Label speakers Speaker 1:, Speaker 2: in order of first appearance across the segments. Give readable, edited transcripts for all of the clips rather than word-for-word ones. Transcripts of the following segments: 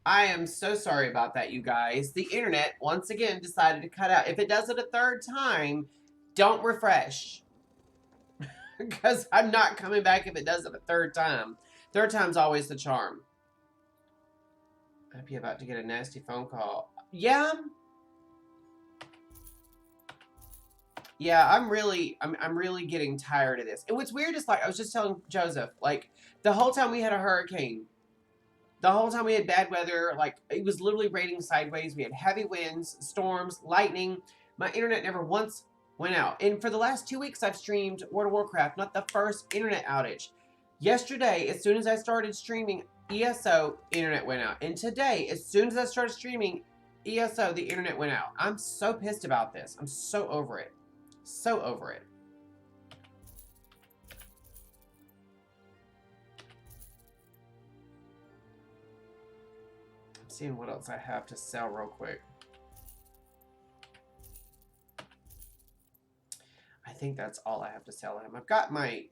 Speaker 1: I am so sorry about that, you guys. The internet once again decided to cut out. If it does it a third time, don't refresh because I'm not coming back if it does it a third time. Third time's always the charm. I'd be about to get a nasty phone call. Yeah, yeah. I'm really getting tired of this. And what's weird is like I was just telling Joseph, like the whole time we had a hurricane, the whole time we had bad weather, like it was literally raining sideways. We had heavy winds, storms, lightning. My internet never once went out. And for the last 2 weeks, I've streamed World of Warcraft, not the first internet outage. Yesterday, as soon as I started streaming ESO, internet went out. And today, as soon as I started streaming ESO, the internet went out. I'm so pissed about this. I'm so over it. So over it. I'm seeing what else I have to sell real quick. I think that's all I have to sell him. I've got my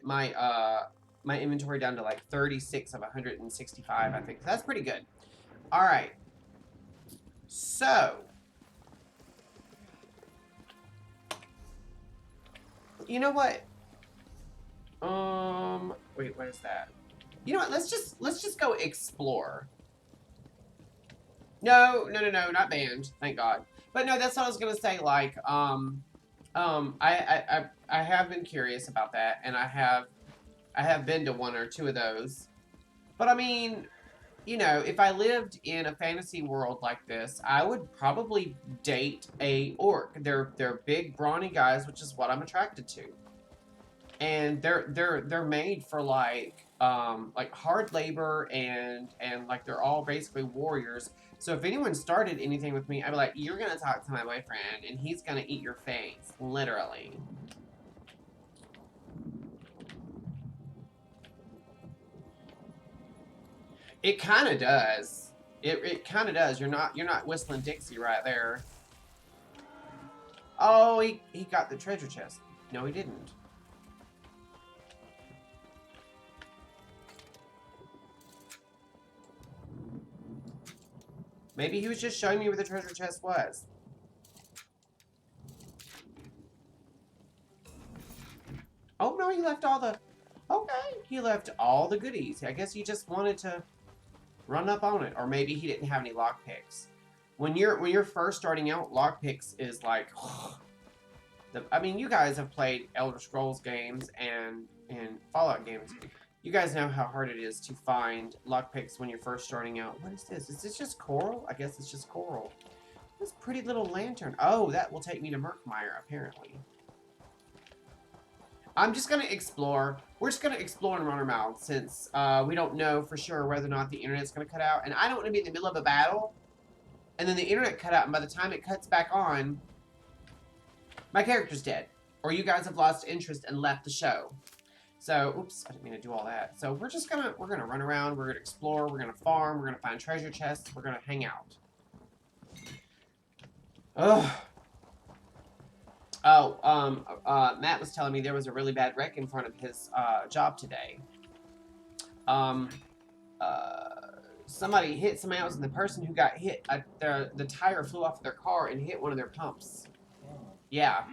Speaker 1: inventory down to like 36 of 165, I think. That's pretty good. All right. So, you know what? Wait, what is that? You know what? Let's just go explore. No, no, no, no, not banned. Thank God. But no, that's what I was gonna say. Like, I have been curious about that, and I have been to one or two of those. But I mean, you know, if I lived in a fantasy world like this, I would probably date a orc. They're big, brawny guys, which is what I'm attracted to. And they're made for like hard labor and like they're all basically warriors. So if anyone started anything with me, I'd be like, you're gonna talk to my boyfriend and he's gonna eat your face, literally. It kind of does. It kind of does. You're not whistling Dixie right there. Oh, he got the treasure chest. No, he didn't. Maybe he was just showing me where the treasure chest was. Oh no, he left all the. Okay, he left all the goodies. I guess he just wanted to run up on it, or maybe he didn't have any lockpicks. When you're first starting out, lockpicks is like. I mean, you guys have played Elder Scrolls games and Fallout games. You guys know how hard it is to find lockpicks when you're first starting out. What is this? Is this just coral? I guess it's just coral. This pretty little lantern. Oh, that will take me to Murkmire, apparently. I'm just going to explore. We're just going to explore and run our mouths since we don't know for sure whether or not the internet's going to cut out. And I don't want to be in the middle of a battle and then the internet cut out. And by the time it cuts back on, my character's dead. Or you guys have lost interest and left the show. So, oops, I didn't mean to do all that. So we're gonna run around, we're gonna explore, we're gonna farm, we're gonna find treasure chests, we're gonna hang out. Ugh. Oh, Matt was telling me there was a really bad wreck in front of his job today. Um, Somebody hit somebody else, and the person who got hit, the tire flew off their car and hit one of their pumps. Yeah.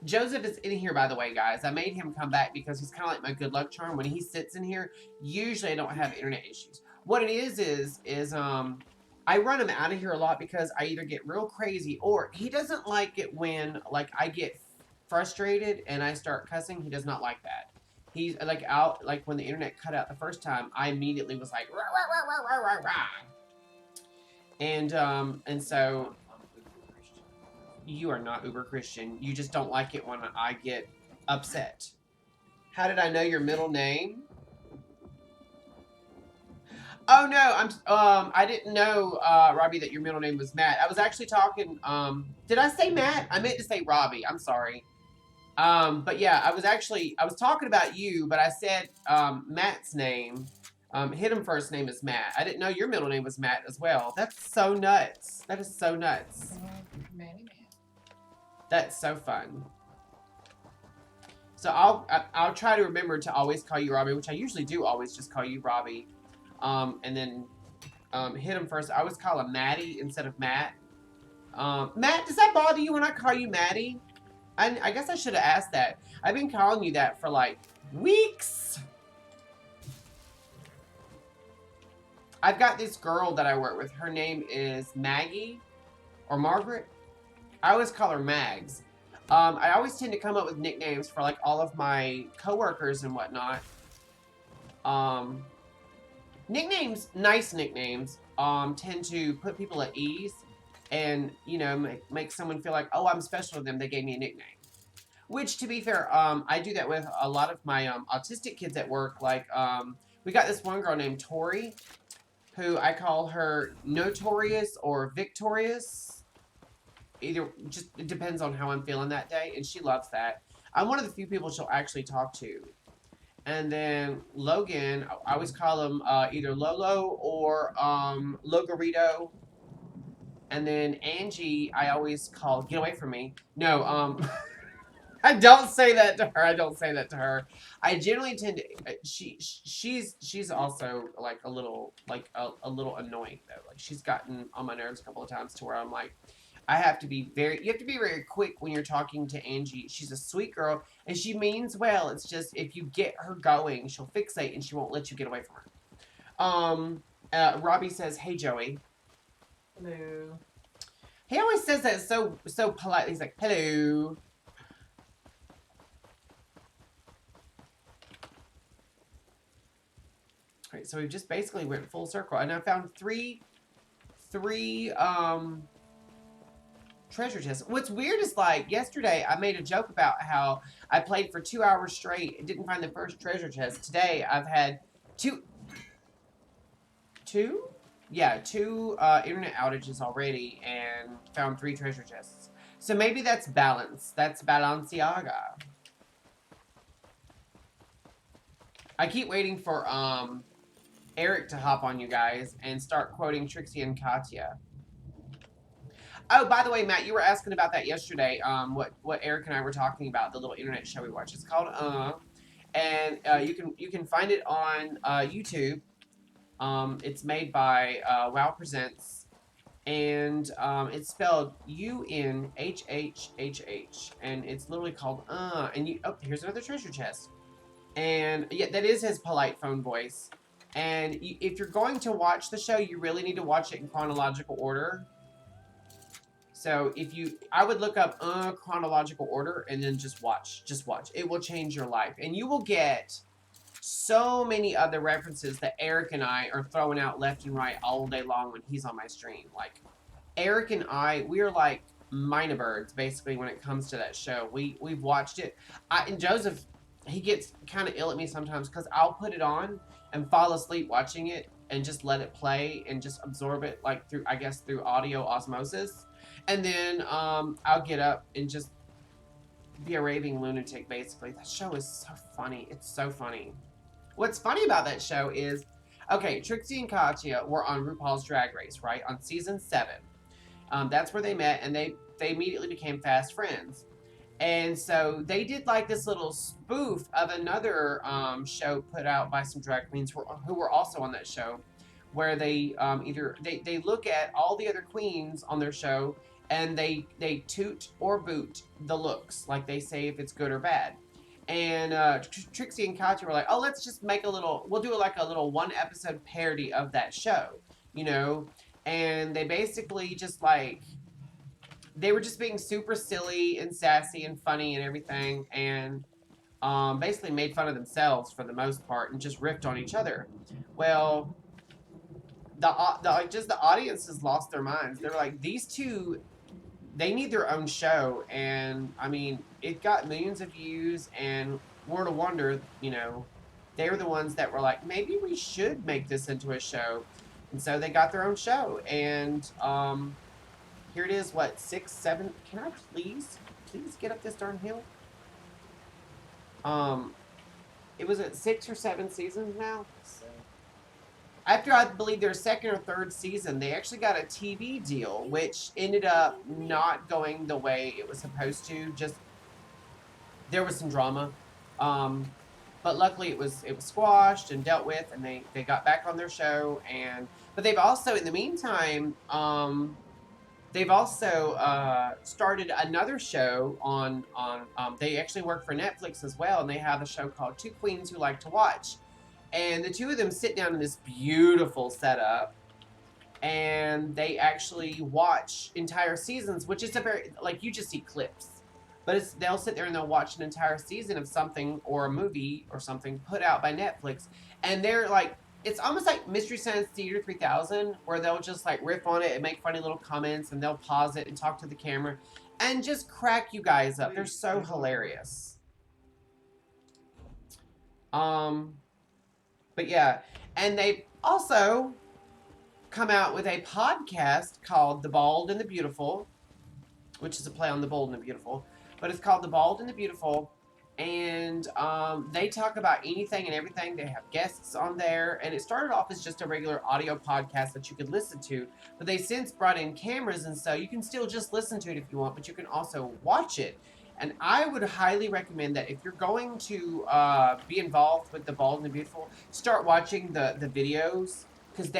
Speaker 1: Joseph is in here, by the way, guys. I made him come back because he's kind of like my good luck charm. When he sits in here, usually I don't have internet issues. What it is I run him out of here a lot because I either get real crazy or he doesn't like it when like I get frustrated and I start cussing. He does not like that. He's like out like when the internet cut out the first time, I immediately was like rah, rah, rah, rah, rah, rah. And so you are not uber Christian. You just don't like it when I get upset. How did I know your middle name? Oh no, I didn't know Robbie that your middle name was Matt. I was actually talking did I say Matt? I meant to say Robbie. I'm sorry. But yeah, I was talking about you, but I said Matt's name. Hidden first name is Matt. I didn't know your middle name was Matt as well. That's so nuts. That is so nuts.
Speaker 2: Manny.
Speaker 1: That's so fun. So I'll try to remember to always call you Robbie, which I usually do always just call you Robbie. and then hit him first. I always call him Maddie instead of Matt. Matt, does that bother you when I call you Maddie? I guess I should have asked that. I've been calling you that for like weeks. I've got this girl that I work with. Her name is Maggie or Margaret. I always call her Mags. I always tend to come up with nicknames for like all of my coworkers and whatnot. Nicknames, nice nicknames, tend to put people at ease and, you know, make someone feel like, oh, I'm special to them. They gave me a nickname. Which, to be fair, I do that with a lot of my autistic kids at work. Like, we got this one girl named Tori, who I call her Notorious or Victorious. Either, just it depends on how I'm feeling that day, and she loves that. I'm one of the few people she'll actually talk to. And then Logan, I always call him either Lolo or Logorito. And then Angie, I always call get away from me. No, I don't say that to her. I don't say that to her. I generally tend to. She's also like a little annoying though. Like she's gotten on my nerves a couple of times to where I'm like, I have to be very. You have to be very quick when you're talking to Angie. She's a sweet girl and she means well. It's just if you get her going, she'll fixate and she won't let you get away from her. Robbie says, "Hey Joey."
Speaker 2: Hello.
Speaker 1: He always says that so politely. He's like, "Hello." Right, so we just basically went full circle, and I found three treasure chests. What's weird is like yesterday I made a joke about how I played for 2 hours straight and didn't find the first treasure chest. Today I've had two internet outages already and found 3 treasure chests. So maybe that's balance. That's Balenciaga. I keep waiting for Eric to hop on you guys and start quoting Trixie and Katya. Oh, by the way, Matt, you were asking about that yesterday. What Eric and I were talking about, the little internet show we watch. It's called and you can find it on YouTube. It's made by Wow Presents, and it's spelled UNHHHH, and it's literally called And you here's another treasure chest, and yeah, that is his polite phone voice. And if you're going to watch the show, you really need to watch it in chronological order. So I would look up chronological order and then just watch. It will change your life. And you will get so many other references that Eric and I are throwing out left and right all day long when he's on my stream. Like, Eric and we are like minor birds, basically, when it comes to that show. We've watched it. And Joseph, he gets kind of ill at me sometimes because I'll put it on and fall asleep watching it and just let it play and just absorb it like through audio osmosis. And then I'll get up and just be a raving lunatic, basically. That show is so funny. It's so funny. What's funny about that show is, okay, Trixie and Katya were on RuPaul's Drag Race, right? On season 7. That's where they met, and they immediately became fast friends. And so they did like this little spoof of another show put out by some drag queens who were also on that show, where they they look at all the other queens on their show and they toot or boot the looks, like they say if it's good or bad. And Trixie and Katya were like, oh, let's just make we'll do like a little 1 episode parody of that show, you know? And they basically just like, they were just being super silly and sassy and funny and everything, and basically made fun of themselves for the most part and just riffed on each other. Well, the audience has lost their minds. They're like, these two, they need their own show, and I mean, it got millions of views, and World of Wonder, you know, they were the ones that were like, maybe we should make this into a show, and so they got their own show, and here it is, what, 6, 7? Can I please get up this darn hill? It was at 6 or 7 seasons now.
Speaker 2: So,
Speaker 1: After I believe their 2nd or 3rd season, they actually got a TV deal, which ended up not going the way it was supposed to. Just there was some drama. but luckily it was squashed and dealt with, and they got back on their show. And but they've also, in the meantime, they've also started another show on. They actually work for Netflix as well, and they have a show called Two Queens Who Like to Watch, and the two of them sit down in this beautiful setup, and they actually watch entire seasons, which is a very, like, you just see clips. But they'll sit there and they'll watch an entire season of something or a movie or something put out by Netflix, and they're like, it's almost like Mystery Science Theater 3000, where they'll just like riff on it and make funny little comments, and they'll pause it and talk to the camera and just crack you guys up. They're so hilarious. But yeah, and they've also come out with a podcast called The Bald and the Beautiful, which is a play on The Bold and the Beautiful, but it's called The Bald and the Beautiful, and they talk about anything and everything. They have guests on there, and it started off as just a regular audio podcast that you could listen to, but they since brought in cameras, and so you can still just listen to it if you want, but you can also watch it. And I would highly recommend that if you're going to be involved with The Bald and the Beautiful, start watching the videos, because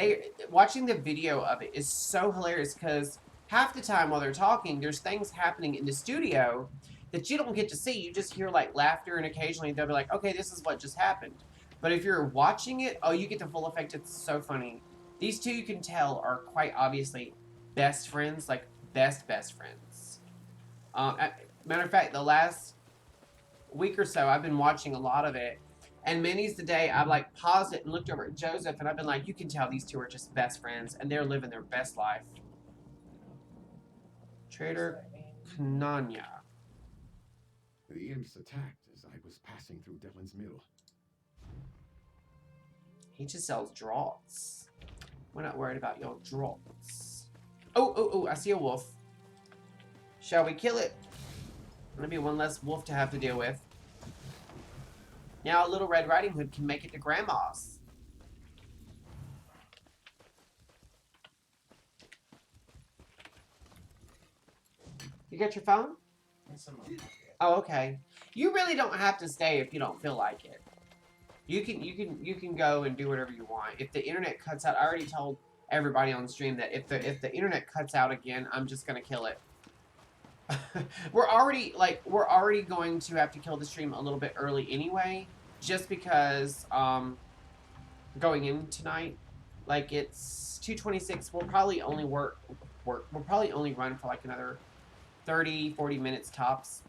Speaker 1: watching the video of it is so hilarious, because half the time while they're talking, there's things happening in the studio that you don't get to see. You just hear like laughter, and occasionally they'll be like, okay, this is what just happened. But if you're watching it, oh, you get the full effect. It's so funny. These two, you can tell, are quite obviously best friends, like best friends. Matter of fact, the last week or so, I've been watching a lot of it. And many's the day I've like paused it and looked over at Joseph, and I've been like, you can tell these two are just best friends, and they're living their best life. Trader Knanya.
Speaker 3: The imps attacked as I was passing through Devlin's Mill.
Speaker 1: He just sells draughts. We're not worried about your draughts. Oh, I see a wolf. Shall we kill it? Maybe one less wolf to have to deal with. Now Little Red Riding Hood can make it to Grandma's. You got your phone? Oh, okay. You really don't have to stay if you don't feel like it. You can go and do whatever you want. If the internet cuts out, I already told everybody on the stream that if the internet cuts out again, I'm just gonna kill it. we're already going to have to kill the stream a little bit early anyway, just because going in tonight, like, it's 2:26. We'll probably only we'll probably only run for like another 30-40 minutes tops.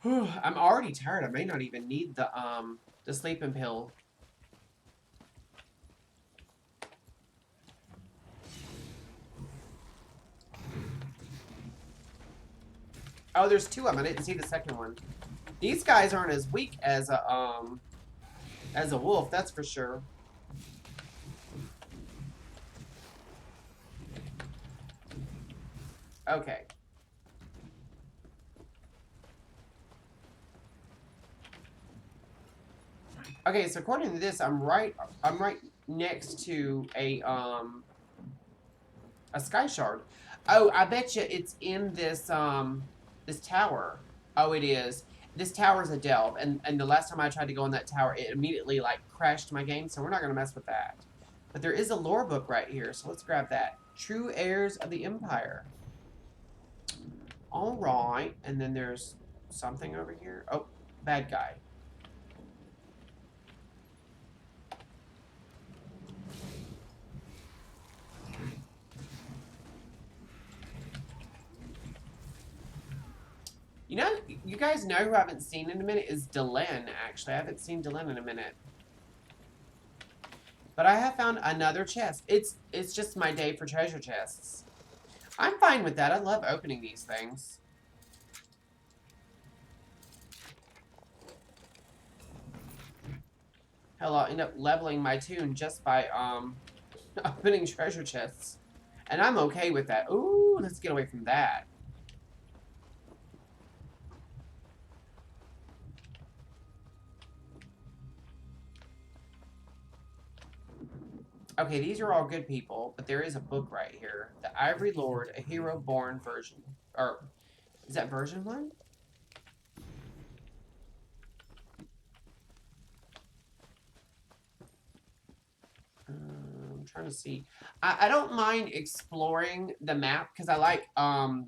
Speaker 1: I'm already tired. I may not even need the sleeping pill. Oh, there's two of them. I didn't see the second one. These guys aren't as weak as a wolf, that's for sure. Okay. Okay, so according to this, I'm right next to a sky shard. Oh, I bet you it's in this this tower. Oh, it is. This tower is a delve, and the last time I tried to go in that tower, it immediately like crashed my game, so we're not gonna mess with that. But there is a lore book right here, so let's grab that. True Heirs of the Empire. All right, and then there's something over here. Oh, bad guy. You know, you guys know who I haven't seen in a minute is Delenn, actually. I haven't seen Delenn in a minute. But I have found another chest. It's just my day for treasure chests. I'm fine with that. I love opening these things. Hell, I'll end up leveling my toon just by opening treasure chests. And I'm okay with that. Ooh, let's get away from that. Okay, these are all good people, but there is a book right here. The Ivory Lord, a Hero Born version. Or, is that version 1? trying to see. I don't mind exploring the map because I like I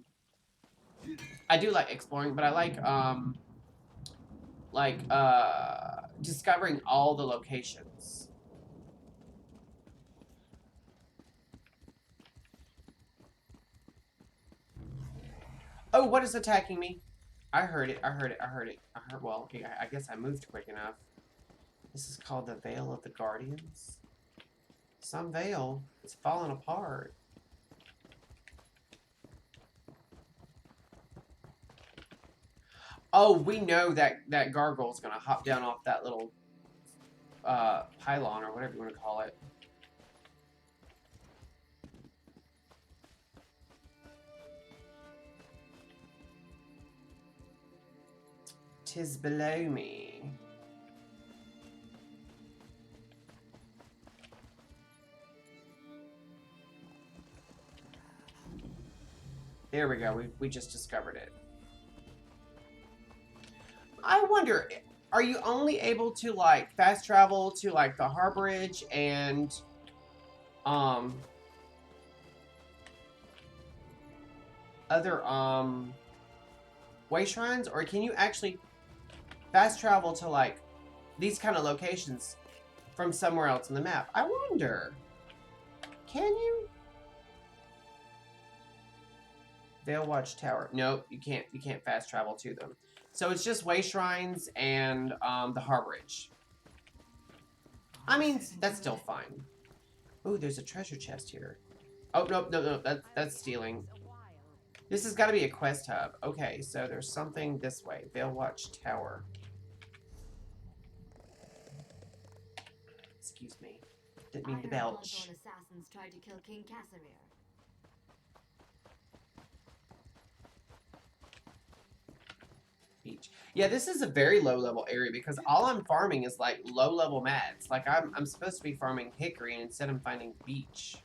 Speaker 1: do like exploring, but I like discovering all the locations. Oh, what is attacking me? I heard it. I heard it. I heard it. I heard. Well, okay. I guess I moved quick enough. This is called the Veil of the Guardians. Some veil. It's falling apart. Oh, we know that gargoyle's gonna hop down off that little pylon or whatever you want to call it. Tis below me. There we go. We just discovered it. I wonder, are you only able to like fast travel to like the Harborage and other way shrines, or can you actually fast travel to like these kind of locations from somewhere else on the map? I wonder. Can you? Veil Watch Tower. Nope, you can't fast travel to them. So it's just way shrines and the Harborage. I mean, that's still fine. Ooh, there's a treasure chest here. Oh, no, that's stealing. This has got to be a quest hub. Okay, so there's something this way. Veil Watch Tower. Excuse me. Didn't mean to belch.
Speaker 4: Assassins tried to kill King Casimir.
Speaker 1: Beach. Yeah, this is a very low level area because all I'm farming is like low level mats. Like I'm supposed to be farming hickory and instead I'm finding beach.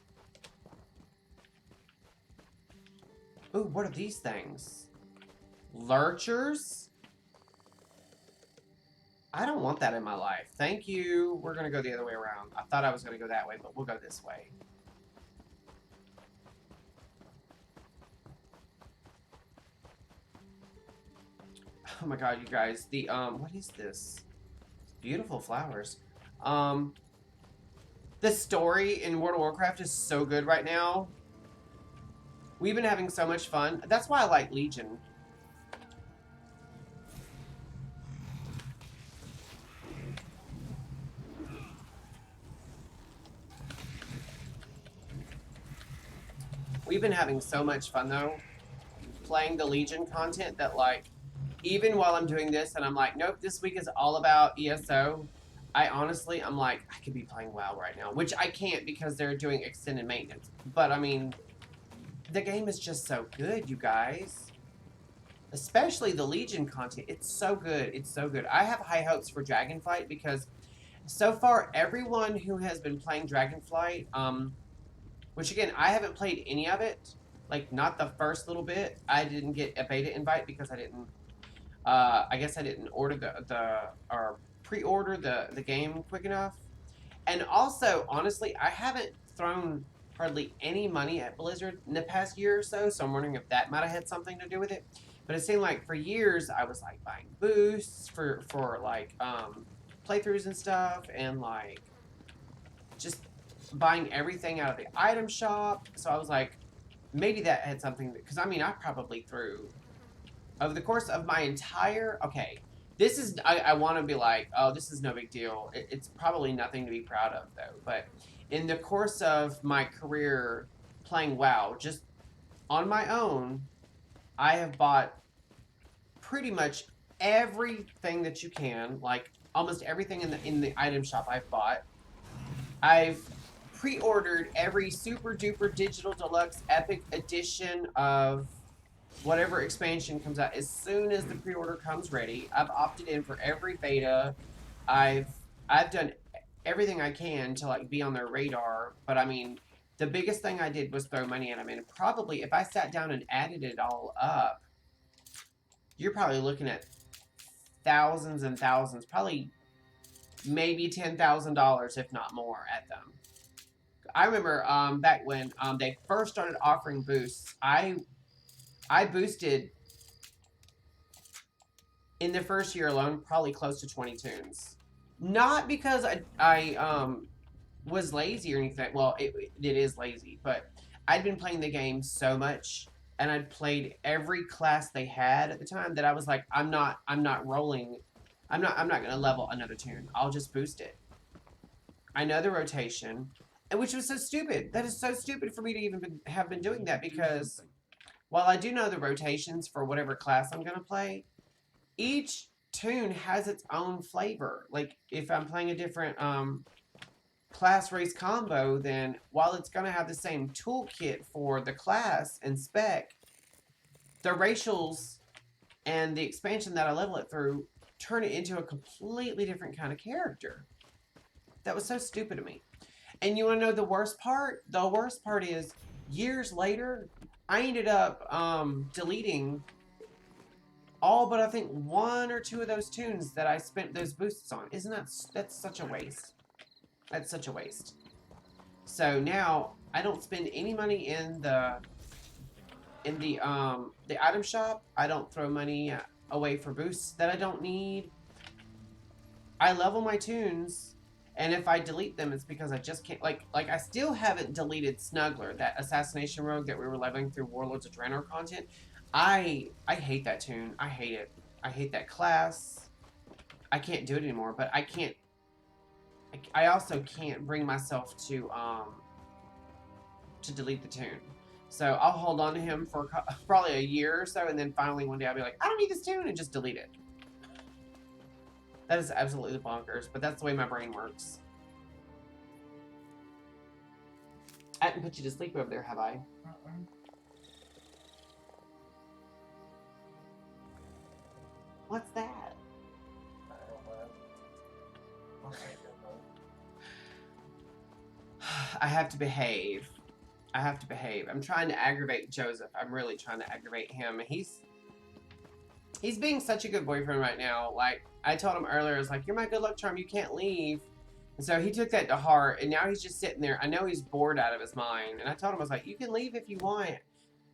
Speaker 1: Ooh, what are these things? Lurchers? I don't want that in my life. Thank you. We're gonna go the other way around. I thought I was gonna go that way, but we'll go this way. Oh my god, you guys. The, what is this? Beautiful flowers. The story in World of Warcraft is so good right now. We've been having so much fun. That's why I like Legion. We've been having so much fun, though, playing the Legion content that, like, even while I'm doing this and I'm like, nope, this week is all about ESO, I'm like, I could be playing WoW right now, which I can't because they're doing extended maintenance. But, I mean, the game is just so good, you guys. Especially the Legion content. It's so good. It's so good. I have high hopes for Dragonflight because so far, everyone who has been playing Dragonflight, which again, I haven't played any of it, like not the first little bit. I didn't get a beta invite because I didn't, I guess I didn't order or pre-order the game quick enough. And also, honestly, I haven't thrown hardly any money at Blizzard in the past year or so, so I'm wondering if that might have had something to do with it. But it seemed like for years I was like buying boosts for like playthroughs and stuff, and like just buying everything out of the item shop. So I was like, maybe that had something, because I mean I probably threw over the course of my entire, okay, this is, I want to be like, oh, this is no big deal. It's probably nothing to be proud of, though. But in the course of my career playing WoW, just on my own, I have bought pretty much everything that you can, like almost everything in the item shop I've bought. I've pre-ordered every super duper digital deluxe epic edition of whatever expansion comes out as soon as the pre-order comes ready. I've opted in for every beta. I've done everything I can to like be on their radar, but I mean, the biggest thing I did was throw money at them, and probably if I sat down and added it all up, you're probably looking at thousands and thousands, probably maybe $10,000 if not more at them. I remember back when they first started offering boosts, I boosted in the first year alone probably close to 20 tunes. Not because I was lazy or anything. Well, it is lazy, but I'd been playing the game so much and I'd played every class they had at the time that I was like, I'm not rolling. I'm not going to level another tune. I'll just boost it. I know the rotation, and which was so stupid. That is so stupid for me to even have been doing that, because while I do know the rotations for whatever class I'm going to play, each tune has its own flavor. Like, if I'm playing a different class race combo, then while it's going to have the same toolkit for the class and spec, the racials and the expansion that I level it through turn it into a completely different kind of character. That was so stupid of me. And you want to know the worst part? The worst part is, years later, I ended up deleting all but I think 1 or 2 of those tunes that I spent those boosts on. Isn't that's such a waste? That's such a waste. So now I don't spend any money in the item shop. I don't throw money away for boosts that I don't need. I level my tunes, and if I delete them, it's because I just can't. Like I still haven't deleted Snuggler, that assassination rogue that we were leveling through Warlords of Draenor content. I hate that tune. I hate it. I hate that class. I can't do it anymore. But I can't. I also can't bring myself to delete the tune. So I'll hold on to him for probably a year or so, and then finally one day I'll be like, I don't need this tune, and just delete it. That is absolutely bonkers, but that's the way my brain works. I haven't put you to sleep over there, have I? What's that?
Speaker 2: I don't know. I'll take it, though.
Speaker 1: I have to behave. I have to behave. I'm trying to aggravate Joseph. I'm really trying to aggravate him. He's being such a good boyfriend right now. Like, I told him earlier, I was like, you're my good luck charm. You can't leave. And so he took that to heart, and now he's just sitting there. I know he's bored out of his mind. And I told him, I was like, you can leave if you want.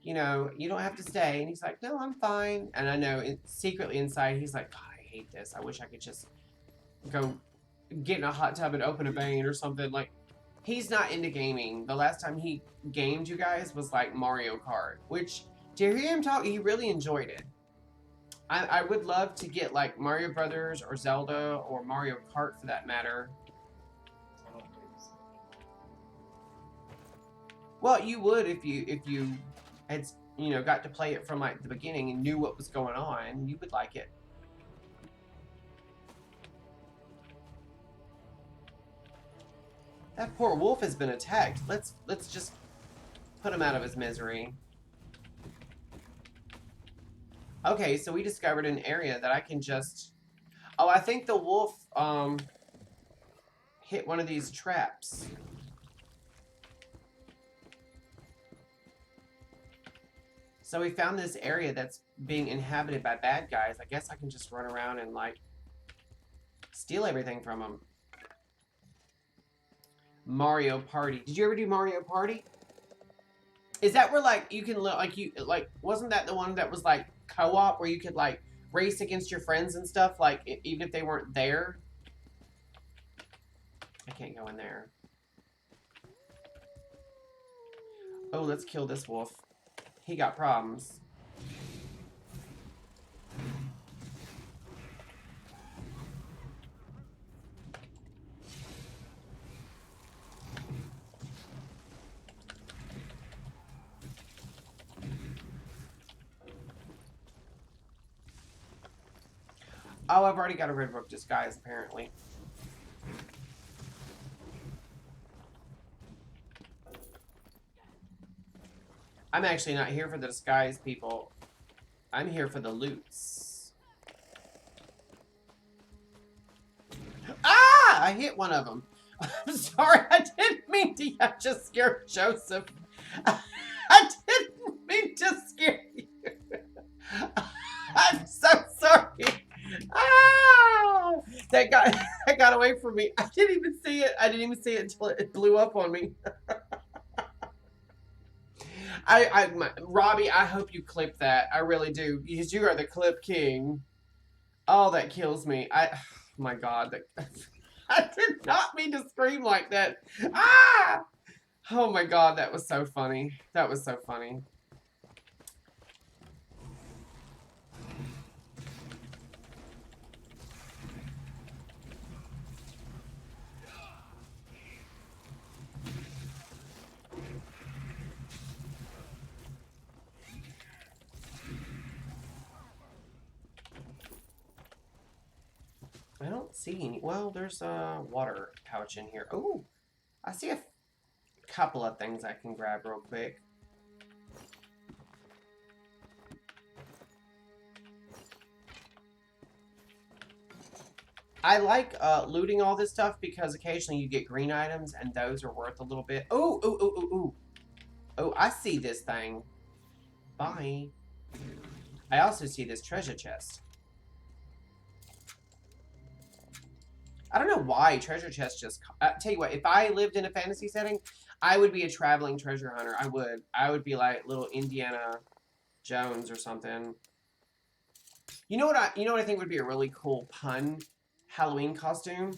Speaker 1: You know, you don't have to stay. And he's like, no, I'm fine. And I know secretly inside, he's like, God, I hate this. I wish I could just go get in a hot tub and open a vein or something. Like, he's not into gaming. The last time he gamed, you guys, was like Mario Kart, which, to hear him talk, he really enjoyed it. I would love to get like Mario Brothers or Zelda or Mario Kart for that matter.
Speaker 2: I don't do this.
Speaker 1: Well, you would if you had, you know, got to play it from like the beginning and knew what was going on. You would like it. That poor wolf has been attacked. Let's just put him out of his misery. Okay, so we discovered an area that I can just... Oh, I think the wolf hit one of these traps. So we found this area that's being inhabited by bad guys. I guess I can just run around and, like, steal everything from them. Mario Party. Did you ever do Mario Party? Is that where, like, you can, like, wasn't that the one that was, like, co-op, where you could, like, race against your friends and stuff, like, even if they weren't there? I can't go in there. Oh, let's kill this wolf. He got problems. Oh, I've already got a Red Rook disguise, apparently. I'm actually not here for the disguise, people. I'm here for the loots. Ah! I hit one of them. I'm sorry, I didn't mean to. I just scared Joseph. I didn't mean to scare you. I'm so sorry. Ah! That got that got away from me. I didn't even see it. I didn't even see it until it blew up on me. Robbie, I hope you clip that. I really do, because you are the clip king. Oh, that kills me. Oh my God, I did not mean to scream like that. Ah! Oh my God, that was so funny. That was so funny. I don't see any. Well, there's a water pouch in here. Oh, I see a couple of things I can grab real quick. I like looting all this stuff because occasionally you get green items and those are worth a little bit. Oh, oh, oh, oh, oh. Oh, I see this thing. Bye. I also see this treasure chest. I don't know why treasure chests just... tell you what, if I lived in a fantasy setting, I would be a traveling treasure hunter. I would. I would be like little Indiana Jones or something. You know what I think would be a really cool pun Halloween costume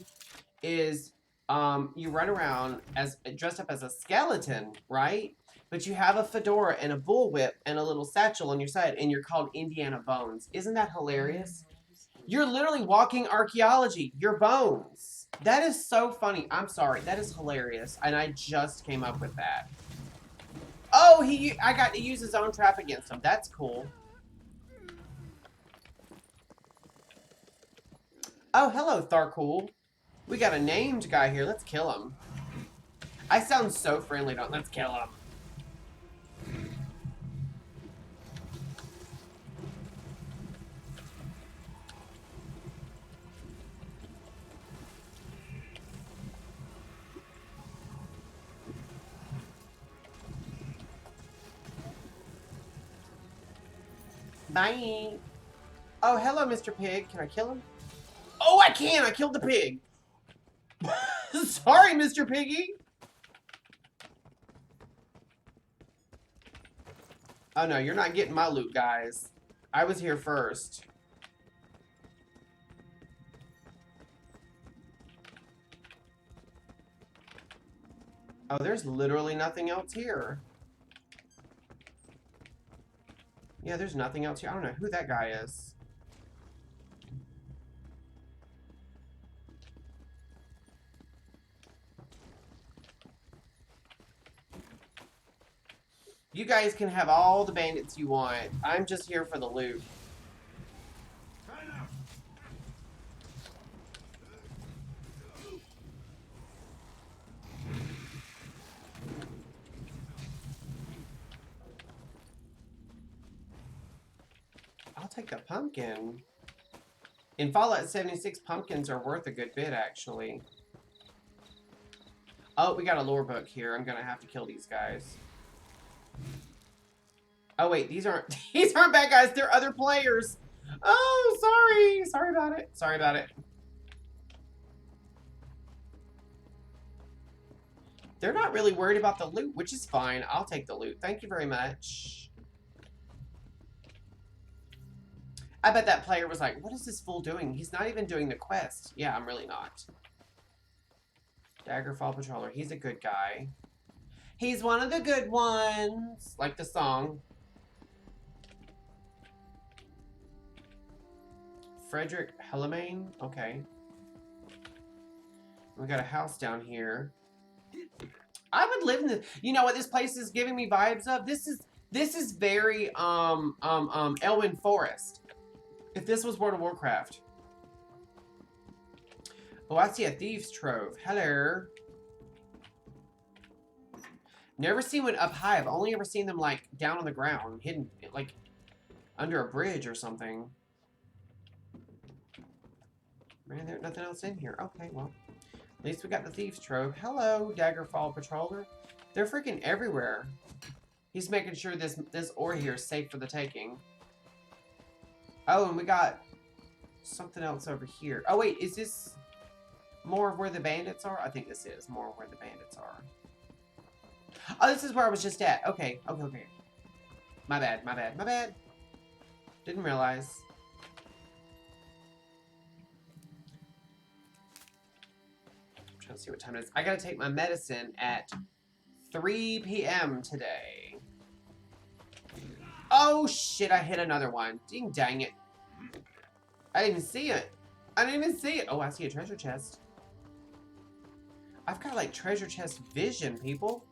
Speaker 1: is you run around as dressed up as a skeleton, right? But you have a fedora and a bullwhip and a little satchel on your side, and you're called Indiana Bones. Isn't that hilarious? You're literally walking archaeology. Your bones. That is so funny. I'm sorry. That is hilarious. And I just came up with that. Oh, I got to use his own trap against him. That's cool. Oh, hello, Tharkul. We got a named guy here. Let's kill him. I sound so friendly, don't let's kill him. Bye. Oh, hello, Mr. Pig. Can I kill him? Oh, I can! I killed the pig! Sorry, Mr. Piggy! Oh no, you're not getting my loot, guys. I was here first. Oh, there's literally nothing else here. Yeah, there's nothing else here. I don't know who that guy is. You guys can have all the bandits you want. I'm just here for the loot. I'll take the pumpkin. In Fallout 76, pumpkins are worth a good bit, actually. Oh, we got a lore book here. I'm gonna have to kill these guys. Oh wait, these aren't bad guys. They're other players. Oh, sorry. Sorry about it. Sorry about it. They're not really worried about the loot, which is fine. I'll take the loot. Thank you very much. I bet that player was like, what is this fool doing? He's not even doing the quest. Yeah, I'm really not. Daggerfall Patroller. He's a good guy. He's one of the good ones. Like the song. Frederick Hellemain. Okay. We got a house down here. I would live in this. You know what this place is giving me vibes of? This is very Elwyn Forest. If this was World of Warcraft. Oh, I see a thieves trove. Hello. Never seen one up high. I've only ever seen them like down on the ground, hidden like under a bridge or something. Man, there's nothing else in here. Okay, well, at least we got the thieves trove. Hello, Daggerfall Patroller. They're freaking everywhere. He's making sure this ore here is safe for the taking. Oh, and we got something else over here. Oh wait, is this more of where the bandits are? I think this is more of where the bandits are. Oh, this is where I was just at. Okay, okay, okay. My bad, my bad, my bad. Didn't realize. I'm trying to see what time it is. I gotta take my medicine at 3 p.m. today. Oh shit, I hit another one. Ding dang it. I didn't even see it. I didn't even see it. Oh, I see a treasure chest. I've got like treasure chest vision, people.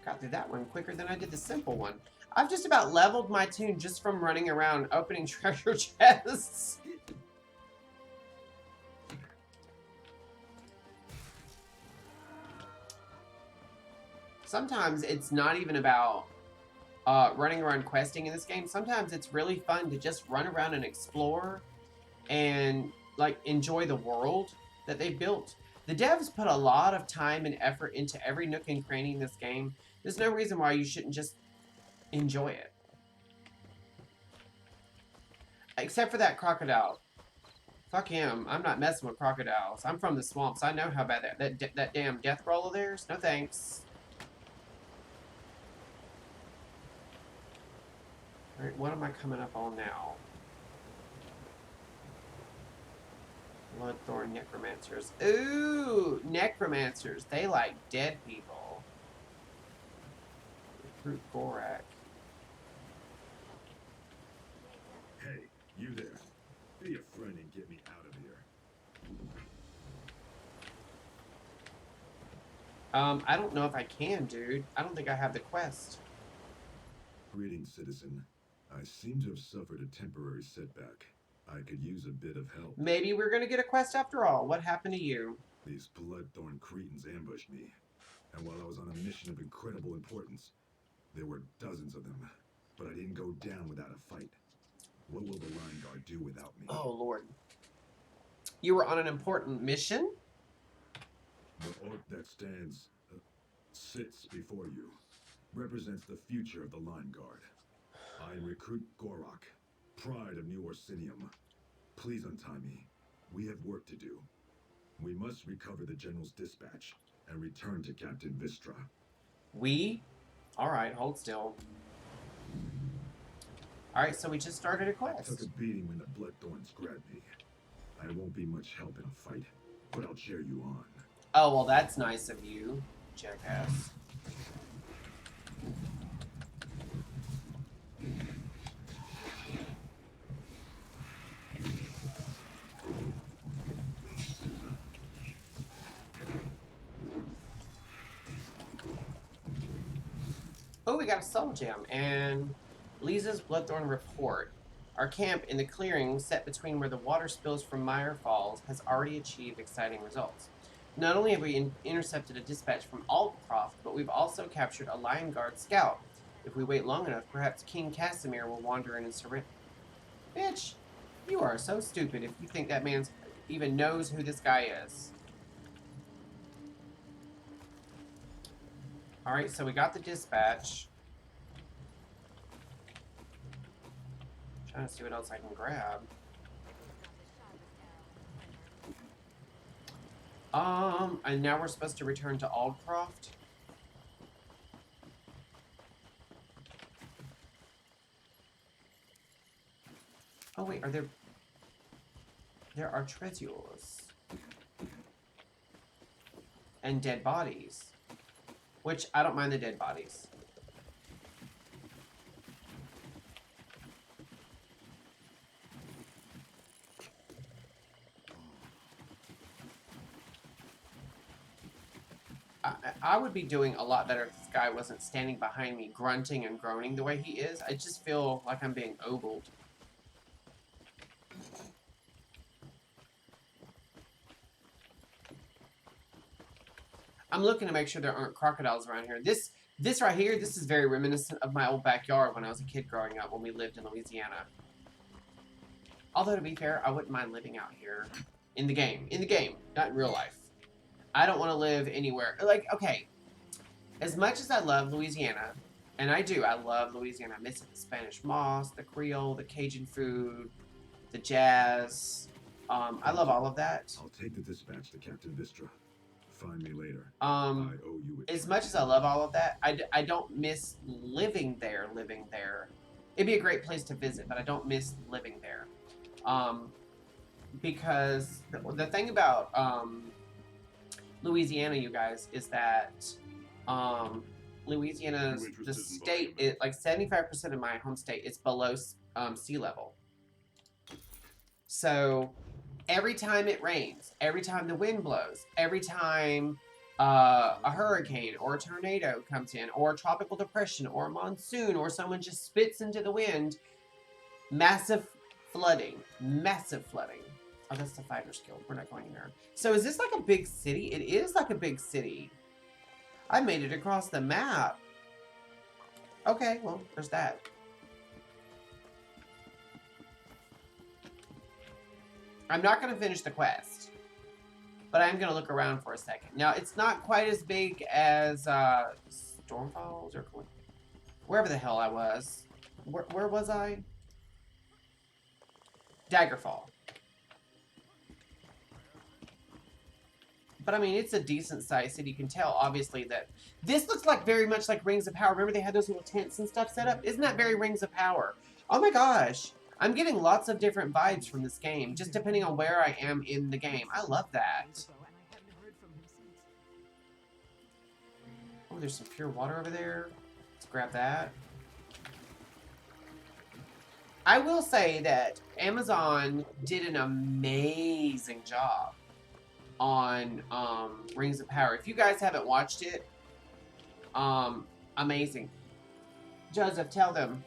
Speaker 1: Got through that one quicker than I did the simple one. I've just about leveled my tune just from running around opening treasure chests. Sometimes it's not even about running around questing in this game. Sometimes it's really fun to just run around and explore and like enjoy the world that they built. The devs put a lot of time and effort into every nook and cranny in this game. There's no reason why you shouldn't just enjoy it. Except for that crocodile. Fuck him. I'm not messing with crocodiles. I'm from the swamps. I know how bad that damn death roll of theirs. No thanks. Alright, what am I coming up on now? Bloodthorn necromancers. Ooh! Necromancers. They like dead people. Recruit Gorak.
Speaker 3: Hey, you there. Be a friend and get me out of here.
Speaker 1: I don't know if I can, dude. I don't think I have the quest.
Speaker 3: Greetings, citizen. I seem to have suffered a temporary setback. I could use a bit of help.
Speaker 1: Maybe we're gonna get a quest after all. What happened to you?
Speaker 3: These Bloodthorn Cretans ambushed me, and while I was on a mission of incredible importance, there were dozens of them, but I didn't go down without a fight. What will the Line Guard do without me?
Speaker 1: Oh, Lord. You were on an important mission?
Speaker 3: The orc that sits before you, represents the future of the Line Guard. I am Recruit Gorak, pride of New Orsinium. Please untie me. We have work to do. We must recover the General's dispatch and return to Captain Vistra.
Speaker 1: We? Alright, hold still. Alright, so we just started a
Speaker 3: I took
Speaker 1: quest.
Speaker 3: a beating when the Bloodthorns grabbed me. I won't be much help in a fight, but I'll cheer you on.
Speaker 1: Oh, well, that's nice of you, jackass. Oh, we got a soul gem and Lisa's Bloodthorn report. Our camp in the clearing set between where the water spills from Mire Falls has already achieved exciting results. Not only have we intercepted a dispatch from Aldcroft, but we've also captured a Lion Guard scout. If we wait long enough, perhaps King Casimir will wander in and surrender. Bitch, you are so stupid if you think that man even knows who this guy is. Alright, so we got the dispatch. Trying to see what else I can grab. And now we're supposed to return to Aldcroft. Oh wait, are there... There are trezules. And dead bodies. Which, I don't mind the dead bodies. I would be doing a lot better if this guy wasn't standing behind me grunting and groaning the way he is. I just feel like I'm being ogled. I'm looking to make sure there aren't crocodiles around here. This right here, this is very reminiscent of my old backyard when I was a kid growing up when we lived in Louisiana. Although, to be fair, I wouldn't mind living out here. In the game. In the game, not in real life. I don't want to live anywhere. Like, okay. as much as I love Louisiana, and I do, I love Louisiana. I miss it, the Spanish moss, the Creole, the Cajun food, the jazz. I love all of that.
Speaker 3: I'll take the dispatch to Captain Vistra. Find me later. I owe you a
Speaker 1: As
Speaker 3: tribute.
Speaker 1: much as I love all of that, I don't miss living there. It'd be a great place to visit, but I don't miss living there. Because the thing about Louisiana, you guys, is that Louisiana's
Speaker 3: You interested
Speaker 1: the
Speaker 3: in
Speaker 1: state,
Speaker 3: buying
Speaker 1: like 75% of my home state is below sea level. So every time it rains, every time the wind blows, every time a hurricane or a tornado comes in, or a tropical depression, or a monsoon, or someone just spits into the wind, massive flooding. Massive flooding. Oh, that's the Fighters Guild. We're not going there. So is this like a big city? It is like a big city. I made it across the map. Okay, well, there's that. I'm not going to finish the quest, but I'm going to look around for a second. Now, it's not quite as big as Stormfalls or wherever the hell I was. Where was I? Daggerfall. But I mean, it's a decent sized city. You can tell, obviously, that this looks like very much like Rings of Power. Remember they had those little tents and stuff set up? Isn't that very Rings of Power? Oh my gosh. I'm getting lots of different vibes from this game, just depending on where I am in the game. I love that. Oh, there's some pure water over there. Let's grab that. I will say that Amazon did an amazing job on Rings of Power. If you guys haven't watched it, amazing. Joseph, tell them.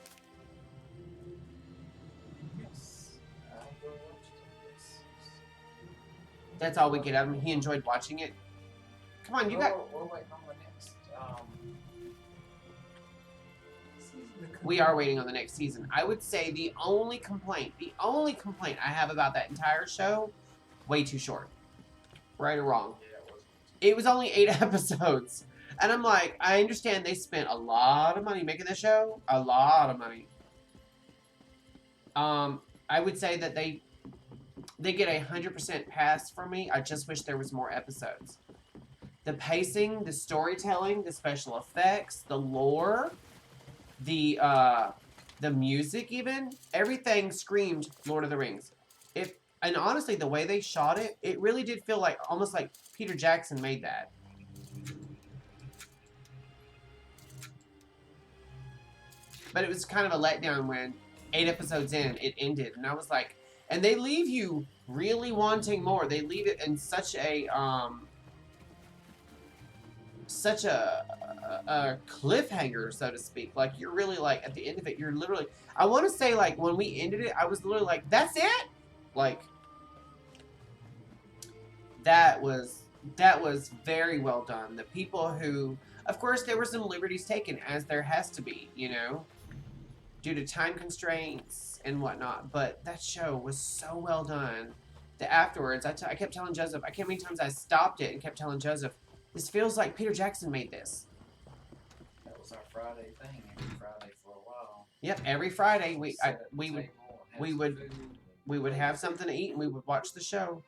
Speaker 2: Yes. I will watch it. Yes.
Speaker 1: That's all we get out of him. He enjoyed watching it. Come on, you got...
Speaker 2: We're waiting on the next season to come
Speaker 1: We are waiting on the next season. I would say the only complaint I have about that entire show, way too short. Right or wrong.
Speaker 2: Yeah, it was.
Speaker 1: It was only 8 episodes. And I'm like, I understand they spent a lot of money making this show. A lot of money. I would say that they get 100% pass from me. I just wish there was more episodes. The pacing, the storytelling, the special effects, the lore, the music even, everything screamed Lord of the Rings. And honestly, the way they shot it, it really did feel like almost like Peter Jackson made that. But it was kind of a letdown when 8 episodes in, it ended. And I was like, and they leave you really wanting more. They leave it in such a cliffhanger, so to speak. Like, you're really like, at the end of it, you're literally, I want to say, like, when we ended it, I was literally like, that's it? Like, that was very well done. The people who, of course, there were some liberties taken, as there has to be, you know, due to time constraints and whatnot. But that show was so well done that afterwards, I kept telling Joseph, I can't many times I stopped it and kept telling Joseph, this feels like Peter Jackson made this.
Speaker 2: That was our Friday thing every Friday for a while.
Speaker 1: Yep, every Friday we
Speaker 2: Sit at the
Speaker 1: would
Speaker 2: table and have
Speaker 1: we
Speaker 2: some
Speaker 1: would-
Speaker 2: food.
Speaker 1: we would have something to eat and we would watch the show.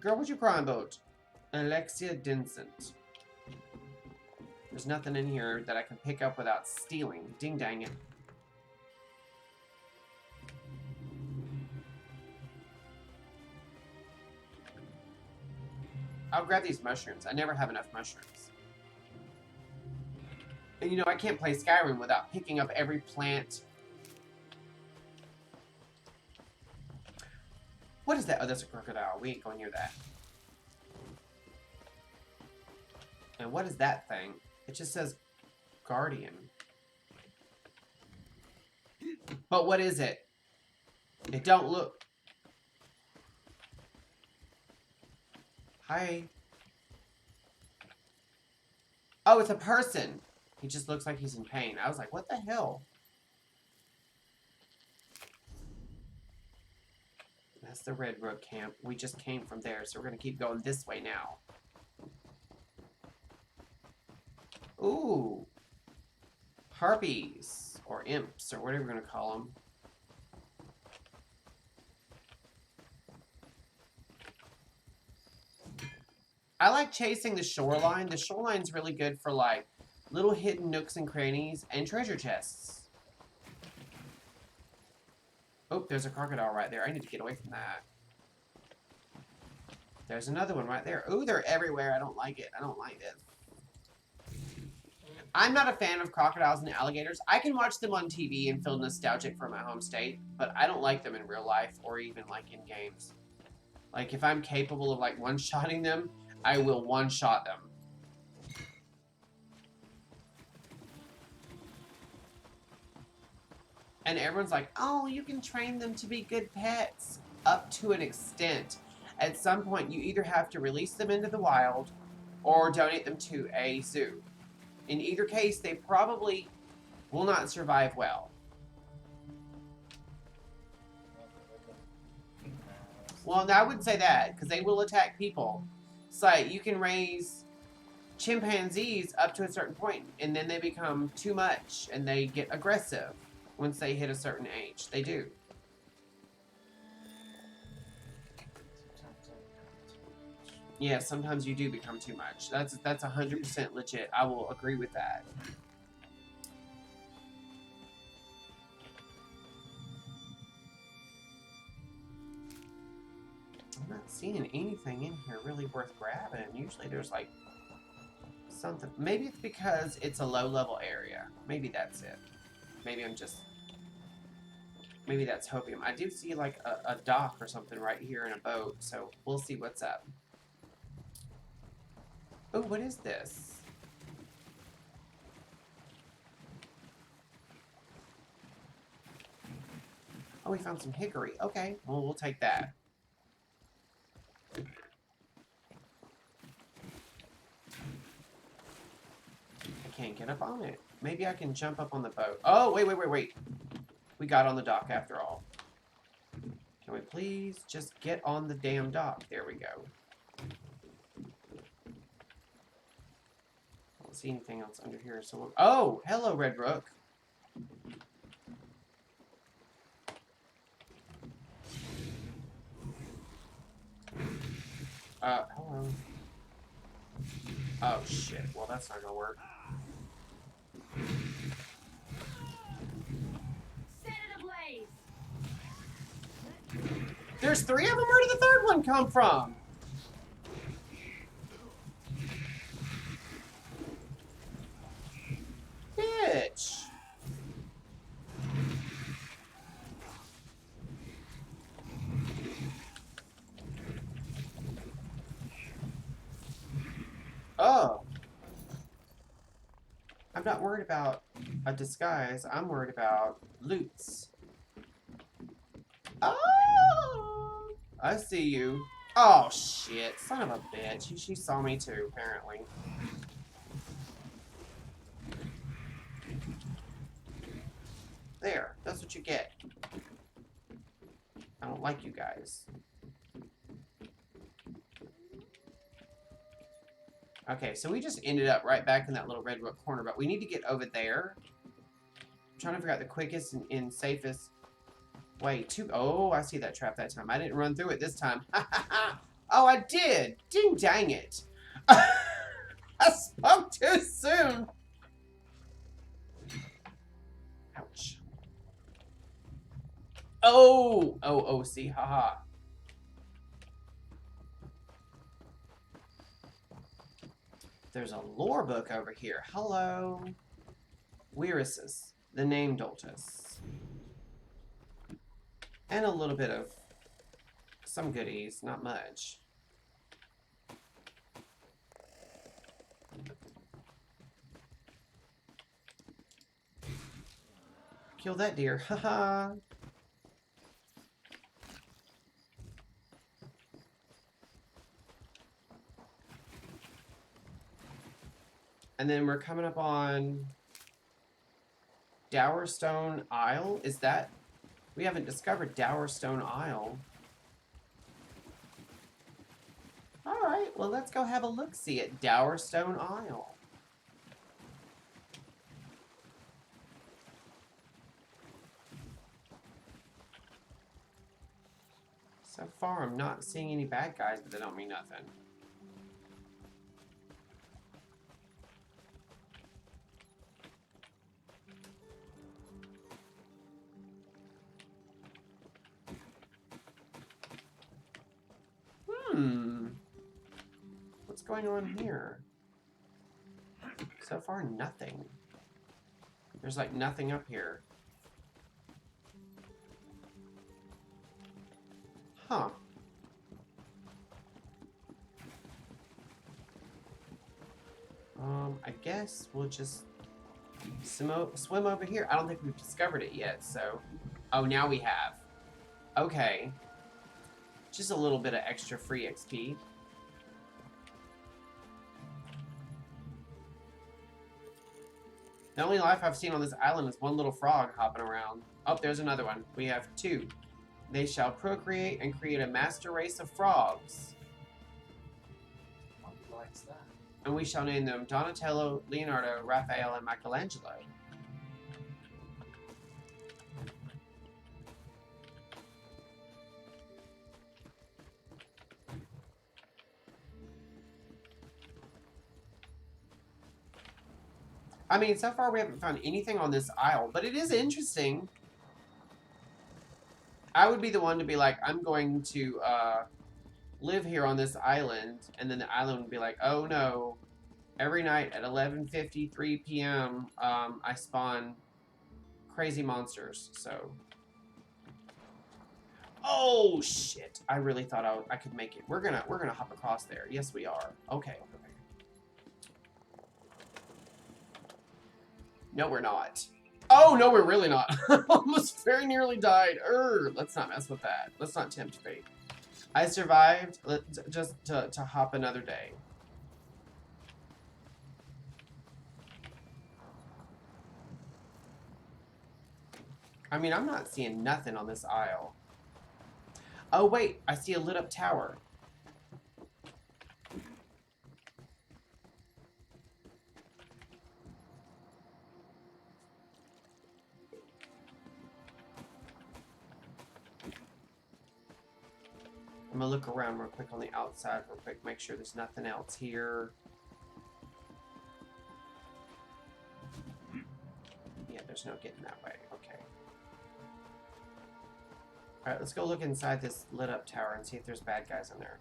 Speaker 1: Girl, what you crying about? Alexia Vincent. There's nothing in here that I can pick up without stealing. Ding dang it. I'll grab these mushrooms. I never have enough mushrooms. And you know, I can't play Skyrim without picking up every plant. What is that? Oh, that's a crocodile. We ain't going near that. And what is that thing? It just says Guardian. But what is it? It don't look. Hi. Oh, it's a person. He just looks like he's in pain. I was like, what the hell? That's the Red Rook camp. We just came from there, so we're gonna keep going this way now. Ooh. Harpies. Or imps, or whatever we're gonna call them. I like chasing the shoreline. The shoreline's really good for, like, little hidden nooks and crannies and treasure chests. Oh, there's a crocodile right there. I need to get away from that. There's another one right there. Ooh, they're everywhere. I don't like it. I don't like this. I'm not a fan of crocodiles and alligators. I can watch them on TV and feel nostalgic for my home state, but I don't like them in real life or even, like, in games. Like, if I'm capable of, like, one-shotting them, I will one-shot them. And everyone's like, oh, you can train them to be good pets. Up to an extent. At some point, you either have to release them into the wild or donate them to a zoo. In either case, they probably will not survive well. Well, I wouldn't say that, because they will attack people. It's like, you can raise chimpanzees up to a certain point, and then they become too much, and they get aggressive once they hit a certain age. They do. Yeah, sometimes you do become too much. That's 100% legit. I will agree with that. I'm not seeing anything in here really worth grabbing. Usually there's like something. Maybe it's because it's a low-level area. Maybe that's it. Maybe I'm just... Maybe that's hopium. I do see like a dock or something right here in a boat, so we'll see what's up. Oh, what is this? Oh, we found some hickory. Okay, well, we'll take that. I can't get up on it. Maybe I can jump up on the boat. Oh, wait. We got on the dock after all. Can we please just get on the damn dock? There we go. I don't see anything else under here. So we'll... Oh, hello, Red Rook. Hello. Oh, shit. Well, that's not gonna work.
Speaker 4: Set it ablaze!
Speaker 1: There's 3 of them? Where did the 3rd one come from? Bitch. Oh. I'm not worried about a disguise. I'm worried about loots. Oh! I see you. Oh, shit. Son of a bitch. She saw me too, apparently. There. That's what you get. I don't like you guys. Okay, so we just ended up right back in that little Red Rook corner, but we need to get over there. I'm trying to figure out the quickest and safest way to... Oh, I see that trap that time. I didn't run through it this time. Oh, I did! Ding dang it! I spoke too soon! Ouch. Oh, see, haha. There's a lore book over here. Hello. Weirisus, the name Doltus. And a little bit of some goodies, not much. Kill that deer. Haha. And then we're coming up on Dowerstone Isle. Is that... We haven't discovered Dowerstone Isle. Alright, well, let's go have a look-see at Dowerstone Isle. So far, I'm not seeing any bad guys, but they don't mean nothing. What's going on here? So far, nothing. There's like nothing up here. Huh. I guess we'll just swim over here. I don't think we've discovered it yet, so... Oh, now we have. Okay. Just a little bit of extra free XP. The only life I've seen on this island is one little frog hopping around. Oh, there's another one. We have two. They shall procreate and create a master race of frogs.
Speaker 2: Who likes that?
Speaker 1: And we shall name them Donatello, Leonardo, Raphael, and Michelangelo. I mean, so far we haven't found anything on this isle, but it is interesting. I would be the one to be like, I'm going to live here on this island, and then the island would be like, oh no, every night at 11:53 p.m. I spawn crazy monsters. So, oh shit! I really thought I could make it. We're gonna hop across there. Yes, we are. Okay. No, we're not. Oh, no, we're really not. Almost very nearly died. Let's not mess with that. Let's not tempt fate. I survived just to hop another day. I mean, I'm not seeing nothing on this isle. Oh, wait. I see a lit up tower. I'm gonna look around real quick on the outside real quick, make sure there's nothing else here. Yeah, there's no getting that way. Okay. Alright, let's go look inside this lit up tower and see if there's bad guys in there.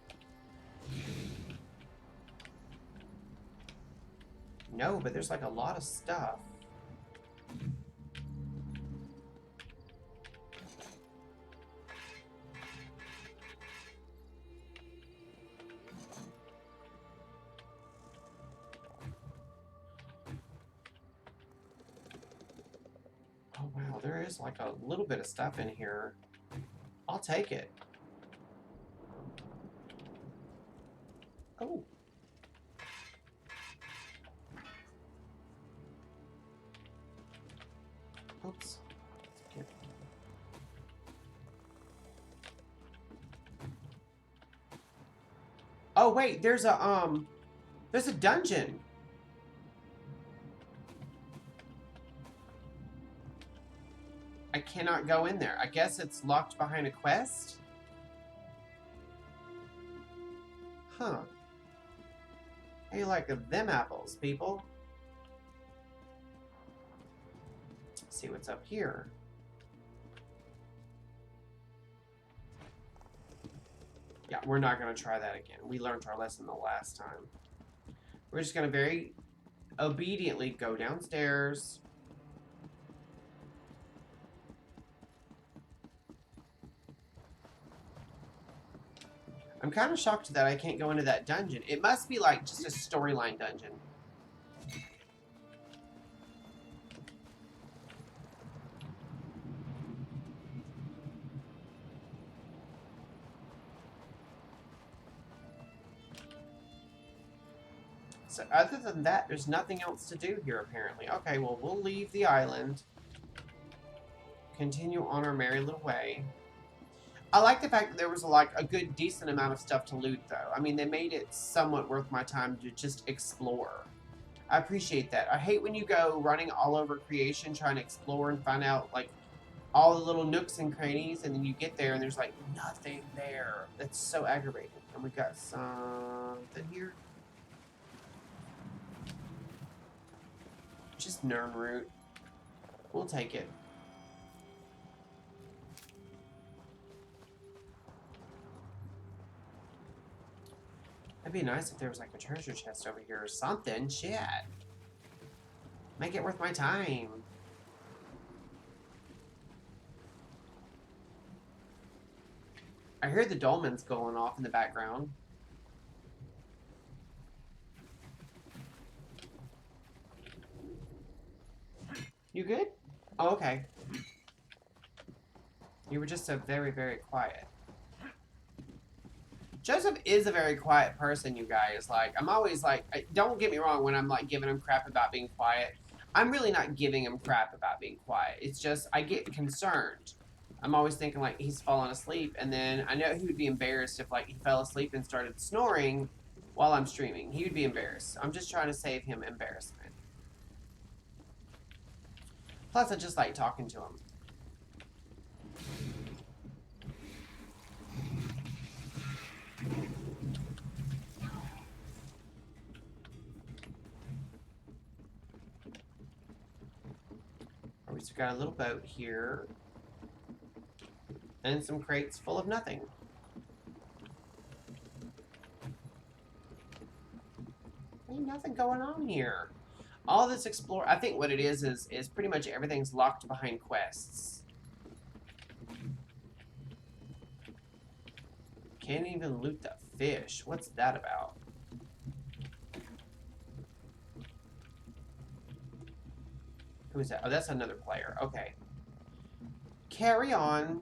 Speaker 1: No, but there's like a lot of stuff. Oh wow, there is like a little bit of stuff in here. I'll take it. Oh. Oops. Skip. Oh wait, there's a dungeon. I cannot go in there. I guess it's locked behind a quest? Huh. How you like them apples, people? Let's see what's up here. Yeah, we're not going to try that again. We learned our lesson the last time. We're just going to very obediently go downstairs. I'm kind of shocked that I can't go into that dungeon. It must be like just a storyline dungeon. So other than that, there's nothing else to do here apparently. Okay, well we'll leave the island. Continue on our merry little way. I like the fact that there was like a good, decent amount of stuff to loot, though. I mean, they made it somewhat worth my time to just explore. I appreciate that. I hate when you go running all over creation trying to explore and find out like all the little nooks and crannies, and then you get there and there's like nothing there. That's so aggravating. And we got something here. Just Nirnroot. We'll take it. It'd be nice if there was like a treasure chest over here or something. Shit. Make it worth my time. I hear the dolmens going off in the background. You good? Oh, okay. You were just so very, very quiet. Joseph is a very quiet person, you guys. Like, I'm always like, don't get me wrong when I'm like giving him crap about being quiet. I'm really not giving him crap about being quiet. It's just, I get concerned. I'm always thinking like he's falling asleep, and then I know he would be embarrassed if like he fell asleep and started snoring while I'm streaming. He would be embarrassed. I'm just trying to save him embarrassment. Plus, I just like talking to him. We just got a little boat here. And some crates full of nothing. Ain't nothing going on here. All this explore, I think what it is pretty much everything's locked behind quests. Can't even loot the fish. What's that about? Who is that? Oh, that's another player. Okay. Carry on.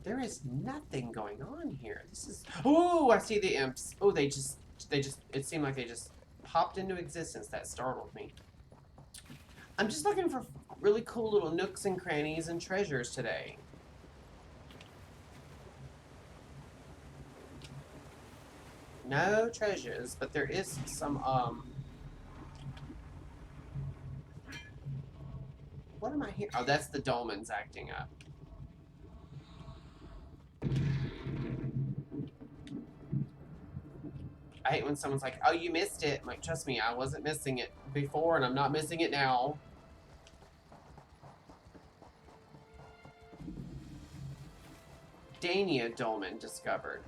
Speaker 1: There is nothing going on here. This is... Oh, I see the imps. Oh, they just, it seemed like they just popped into existence. That startled me. I'm just looking for really cool little nooks and crannies and treasures today. No treasures, but there is some, what am I here? Oh, that's the dolmens acting up. I hate when someone's like, oh, you missed it. I'm like, trust me, I wasn't missing it before, and I'm not missing it now. Dania dolmen discovered.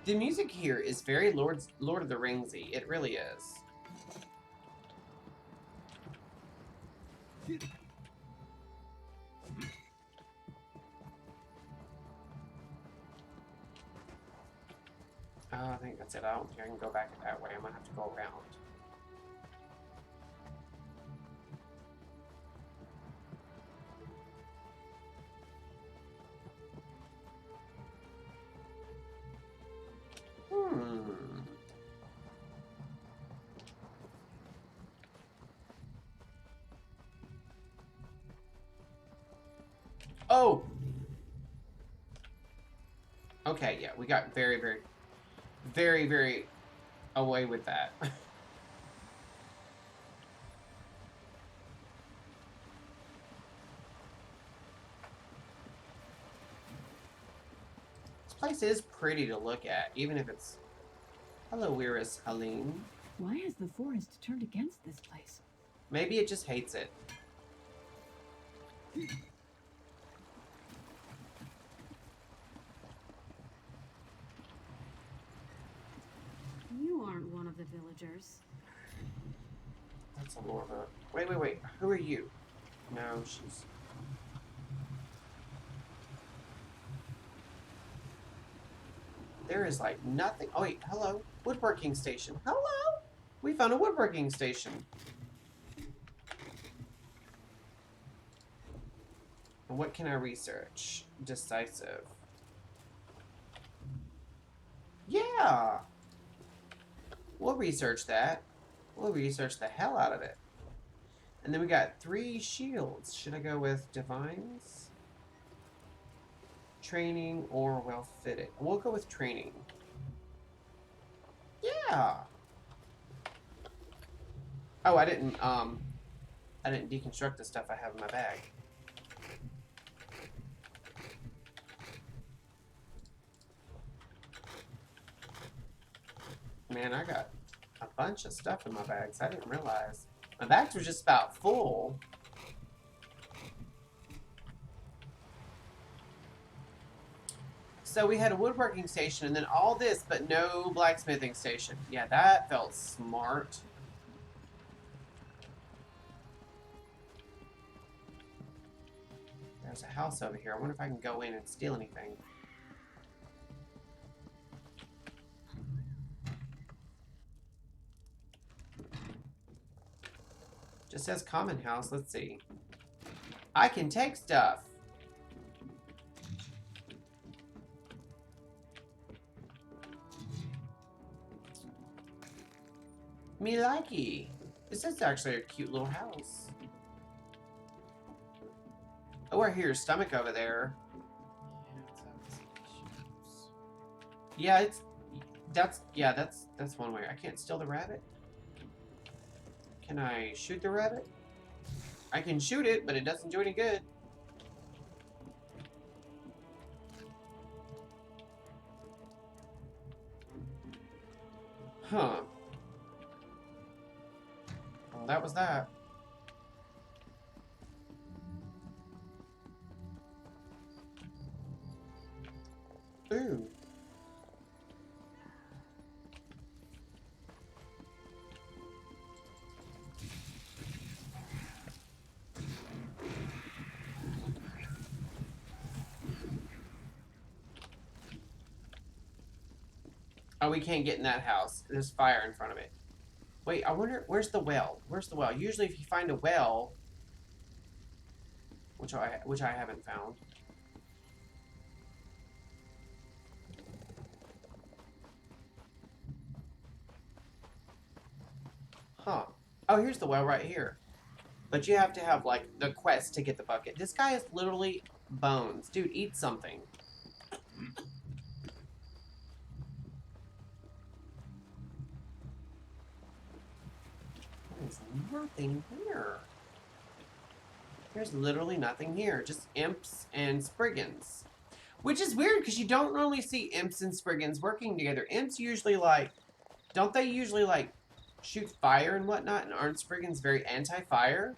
Speaker 1: The music here is very Lord of the Ringsy. It really is. I think that's it. I don't think I can go back that way. I'm gonna have to go around. Oh! Okay, yeah, we got very, very away with that. This place is pretty to look at, even if it's... Hello, Weiris Helene.
Speaker 5: Why has the forest turned against this place?
Speaker 1: Maybe it just hates it.
Speaker 4: You aren't one of the villagers.
Speaker 1: That's a Lorna. Wait. Who are you? No, she's... There is like nothing. Oh wait, hello. Woodworking station. Hello! We found a woodworking station. What can I research? Decisive. Yeah! We'll research that. We'll research the hell out of it. And then we got 3 shields. Should I go with divines? Training or well fitted? We'll go with training. Yeah! Oh, I didn't deconstruct the stuff I have in my bag. Man, I got a bunch of stuff in my bags. I didn't realize. My bags were just about full. So we had a woodworking station and then all this, but no blacksmithing station. Yeah, that felt smart. There's a house over here. I wonder if I can go in and steal anything. Just says common house. Let's see. I can take stuff. Me likey. This is actually a cute little house. Oh, I hear your stomach over there. Yeah, that's one way. I can't steal the rabbit. Can I shoot the rabbit? I can shoot it, but it doesn't do any good. Huh. Well, that was that. Ooh. Oh, we can't get in that house. There's fire in front of it. Wait, I wonder, where's the well? Where's the well? Usually if you find a well, which I haven't found. Huh. Oh, here's the well right here. But you have to have, like, the quest to get the bucket. This guy is literally bones. Dude, eat something. There's nothing here. There's literally nothing here. Just imps and spriggans. Which is weird, because you don't normally see imps and spriggans working together. Imps usually, like... Don't they usually, like, shoot fire and whatnot? And aren't spriggans very anti-fire?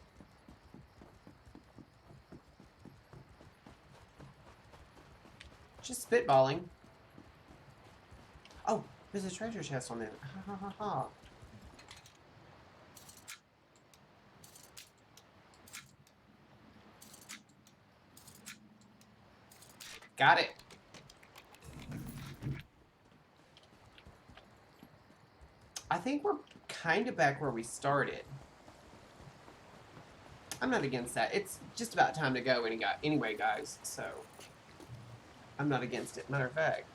Speaker 1: Just spitballing. Oh, there's a treasure chest on there. Ha ha ha ha. Got it. I think we're kind of back where we started. I'm not against that. It's just about time to go anyway, guys. So, I'm not against it. Matter of fact,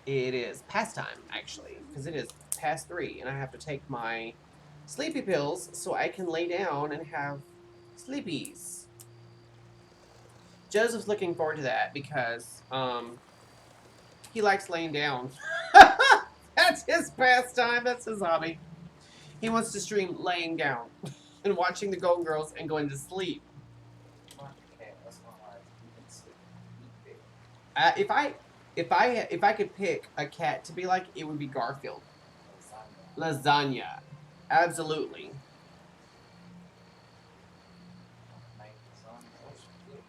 Speaker 1: it is past time, actually. Because it is past 3, and I have to take my sleepy pills so I can lay down and have sleepies. Joseph's looking forward to that because he likes laying down. That's his pastime. That's his hobby. He wants to stream laying down and watching the Golden Girls and going to sleep.
Speaker 2: Okay, that's not right. You can sleep.
Speaker 1: If I could pick a cat to be like, it would be Garfield. Lasagna. Absolutely.
Speaker 2: Make lasagna.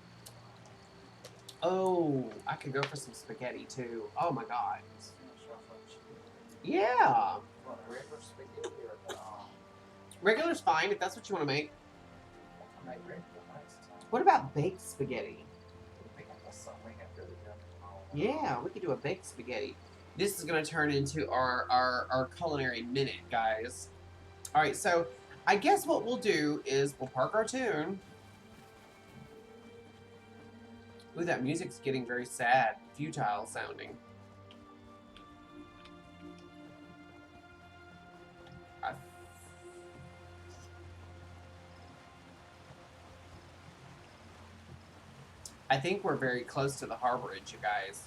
Speaker 1: Oh, I could go for some spaghetti too. Oh my god.
Speaker 2: Let's finish off our chicken.
Speaker 1: Yeah.
Speaker 2: You want a regular spaghetti or the
Speaker 1: Regular's fine if that's what you want to make.
Speaker 2: I made regular last time.
Speaker 1: What about baked spaghetti?
Speaker 2: I think that's something we have to do.
Speaker 1: Yeah, we could do a baked spaghetti. This is going to turn into our culinary minute, guys. All right, so I guess what we'll do is we'll park our tune. Ooh, that music's getting very sad, futile sounding. I think we're very close to the harborage, you guys.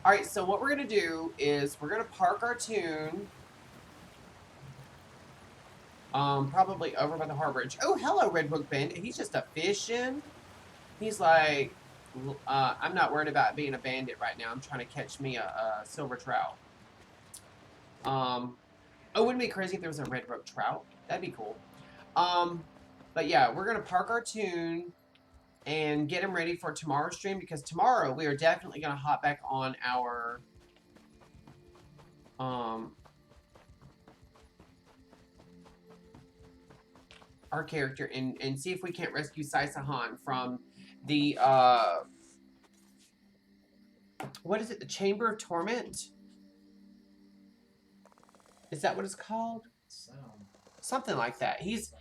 Speaker 1: All right, so what we're going to do is we're going to park our tune. Probably over by the harborage. Oh, hello, Red Book Bandit. He's just a fishing. He's like, I'm not worried about being a bandit right now. I'm trying to catch me a silver trout. Oh, wouldn't it be crazy if there was a red brook trout? That'd be cool. But yeah, we're going to park our tune and get him ready for tomorrow's stream, because tomorrow we are definitely going to hop back on our character and see if we can't rescue Saisahan from the what is it, the Chamber of Torment? Is that what it's called? Something like that. He's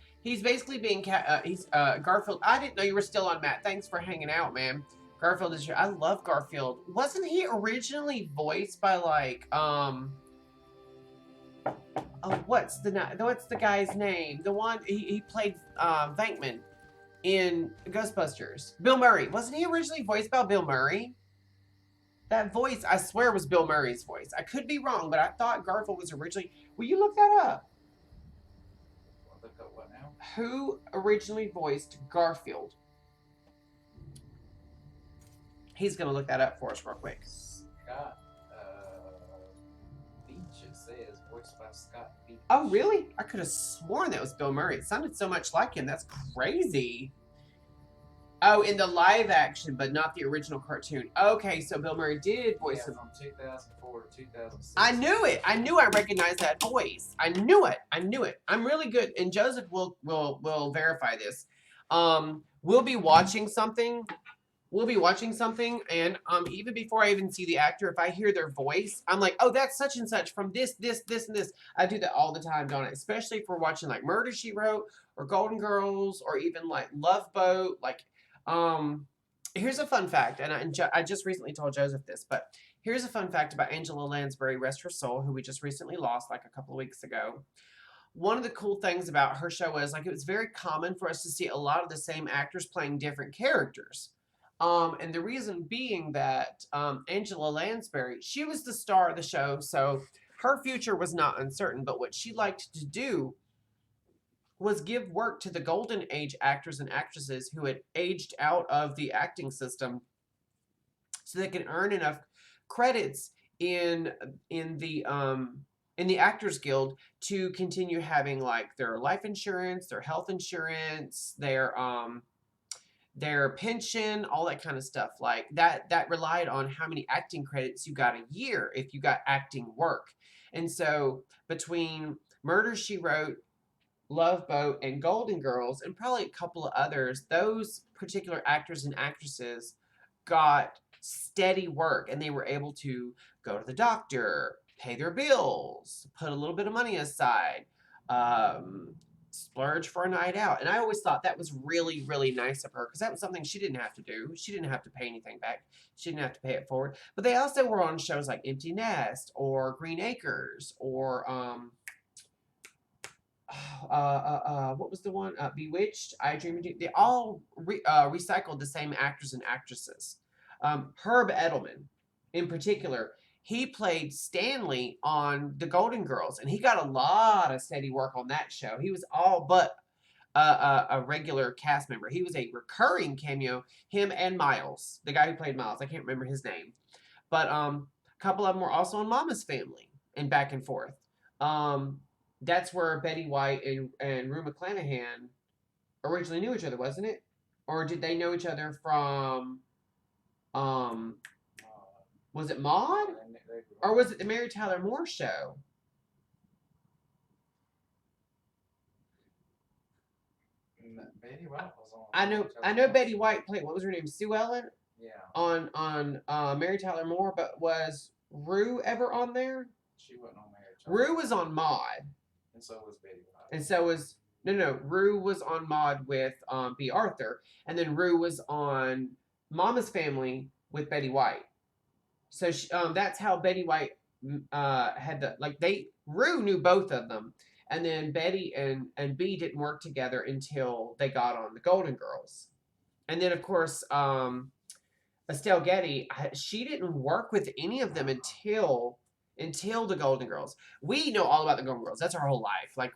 Speaker 1: basically being Garfield. I didn't know you were still on, Matt. Thanks for hanging out, man. Garfield is your. I love Garfield. Wasn't he originally voiced by like what's the guy's name? The one he played Venkman in Ghostbusters. Bill Murray. Wasn't he originally voiced by Bill Murray? That voice, I swear, was Bill Murray's voice. I could be wrong, but I thought Garfield was originally. Will you look that up?
Speaker 2: Look up what now?
Speaker 1: Who originally voiced Garfield? He's gonna look that up for us real quick.
Speaker 2: Scott Beach, it says, voiced by Scott Beach.
Speaker 1: Oh, really? I could have sworn that was Bill Murray. It sounded so much like him. That's crazy. Oh, in the live action, but not the original cartoon. Okay, so Bill Murray did voice him.
Speaker 2: From 2004 to 2006.
Speaker 1: I knew it. I knew I recognized that voice. I knew it. I knew it. I'm really good. And Joseph will verify this. We'll be watching something. And even before I even see the actor, if I hear their voice, I'm like, oh, that's such and such from this, and this. I do that all the time, don't I? Especially if we're watching like Murder, She Wrote, or Golden Girls, or even like Love Boat. Like, here's a fun fact, and I just recently told Joseph this, but here's a fun fact about Angela Lansbury, rest her soul, who we just recently lost like a couple of weeks ago. One of the cool things about her show was like it was very common for us to see a lot of the same actors playing different characters. And the reason being that Angela Lansbury, she was the star of the show, so her future was not uncertain. But what she liked to do was give work to the golden age actors and actresses who had aged out of the acting system, so they could earn enough credits in the Actors Guild to continue having like their life insurance, their health insurance, their pension, all that kind of stuff. Like that relied on how many acting credits you got a year if you got acting work. And so between Murder, She Wrote, Love Boat, and Golden Girls, and probably a couple of others, those particular actors and actresses got steady work, and they were able to go to the doctor, pay their bills, put a little bit of money aside, splurge for a night out. And I always thought that was really, really nice of her, because that was something she didn't have to do. She didn't have to pay anything back. She didn't have to pay it forward. But they also were on shows like Empty Nest or Green Acres or what was the one? Bewitched, I Dream of You. They all recycled the same actors and actresses. Herb Edelman, in particular, he played Stanley on The Golden Girls, and he got a lot of steady work on that show. He was all but a regular cast member. He was a recurring cameo, him and Miles, the guy who played Miles. I can't remember his name. But a couple of them were also on Mama's Family and back and forth. That's where Betty White and Rue McClanahan originally knew each other, wasn't it? Or did they know each other from Was it Maude? Or was it the Mary Tyler Moore Show?
Speaker 2: Betty White was on.
Speaker 1: I know Betty White played, what was her name? Sue Ellen
Speaker 2: Yeah,
Speaker 1: on Mary Tyler Moore, but was Rue ever on there?
Speaker 2: she wasn't on Marriage.
Speaker 1: Rue was on Maude.
Speaker 2: And so was Betty White.
Speaker 1: And so was no, Rue was on Maude with B. Arthur, and then Rue was on Mama's Family with Betty White. So she, that's how Betty White had the Rue knew both of them, and then Betty and B didn't work together until they got on the Golden Girls, and then of course Estelle Getty, she didn't work with any of them until the Golden Girls. We know all about the Golden Girls. That's our whole life. Like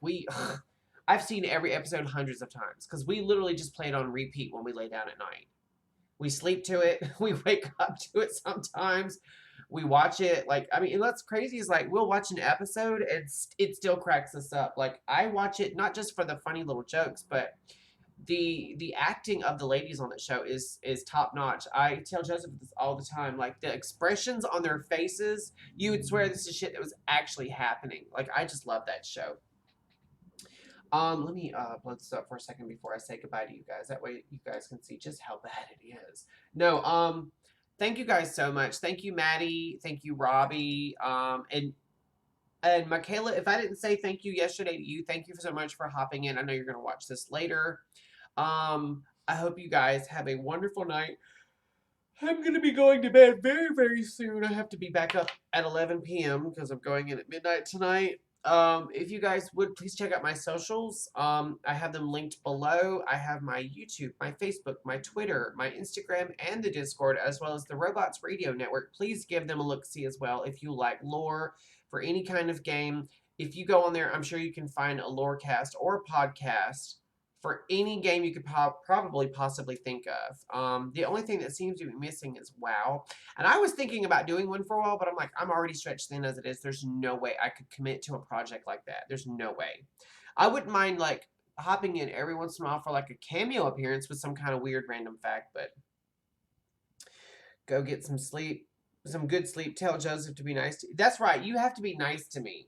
Speaker 1: I've seen every episode hundreds of times because we literally just play it on repeat when we lay down at night. We sleep to it. We wake up to it sometimes. We watch it. Like, I mean, and what's crazy is like we'll watch an episode and it still cracks us up. Like I watch it not just for the funny little jokes, but the acting of the ladies on the show is top notch. I tell Joseph this all the time. Like the expressions on their faces, you would swear this is shit that was actually happening. Like I just love that show. Let me blood this up for a second before I say goodbye to you guys. That way you guys can see just how bad it is. No, thank you guys so much. Thank you, Maddie. Thank you, Robbie. And Michaela, if I didn't say thank you yesterday to you, thank you so much for hopping in. I know you're going to watch this later. I hope you guys have a wonderful night. I'm going to be going to bed very, very soon. I have to be back up at 11 p.m. because I'm going in at midnight tonight. If you guys would please check out my socials. I have them linked below. I have my YouTube, my Facebook, my Twitter, my Instagram, and the Discord, as well as the Robots Radio Network. Please give them a look-see as well if you like lore for any kind of game. If you go on there, I'm sure you can find a lorecast or a podcast for any game you could probably possibly think of. The only thing that seems to be missing is WoW. And I was thinking about doing one for a while, but I'm like, I'm already stretched thin as it is. There's no way I could commit to a project like that. There's no way. I wouldn't mind like hopping in every once in a while for like a cameo appearance with some kind of weird random fact, but go get some sleep, some good sleep. Tell Joseph to be nice to you. That's right. You have to be nice to me.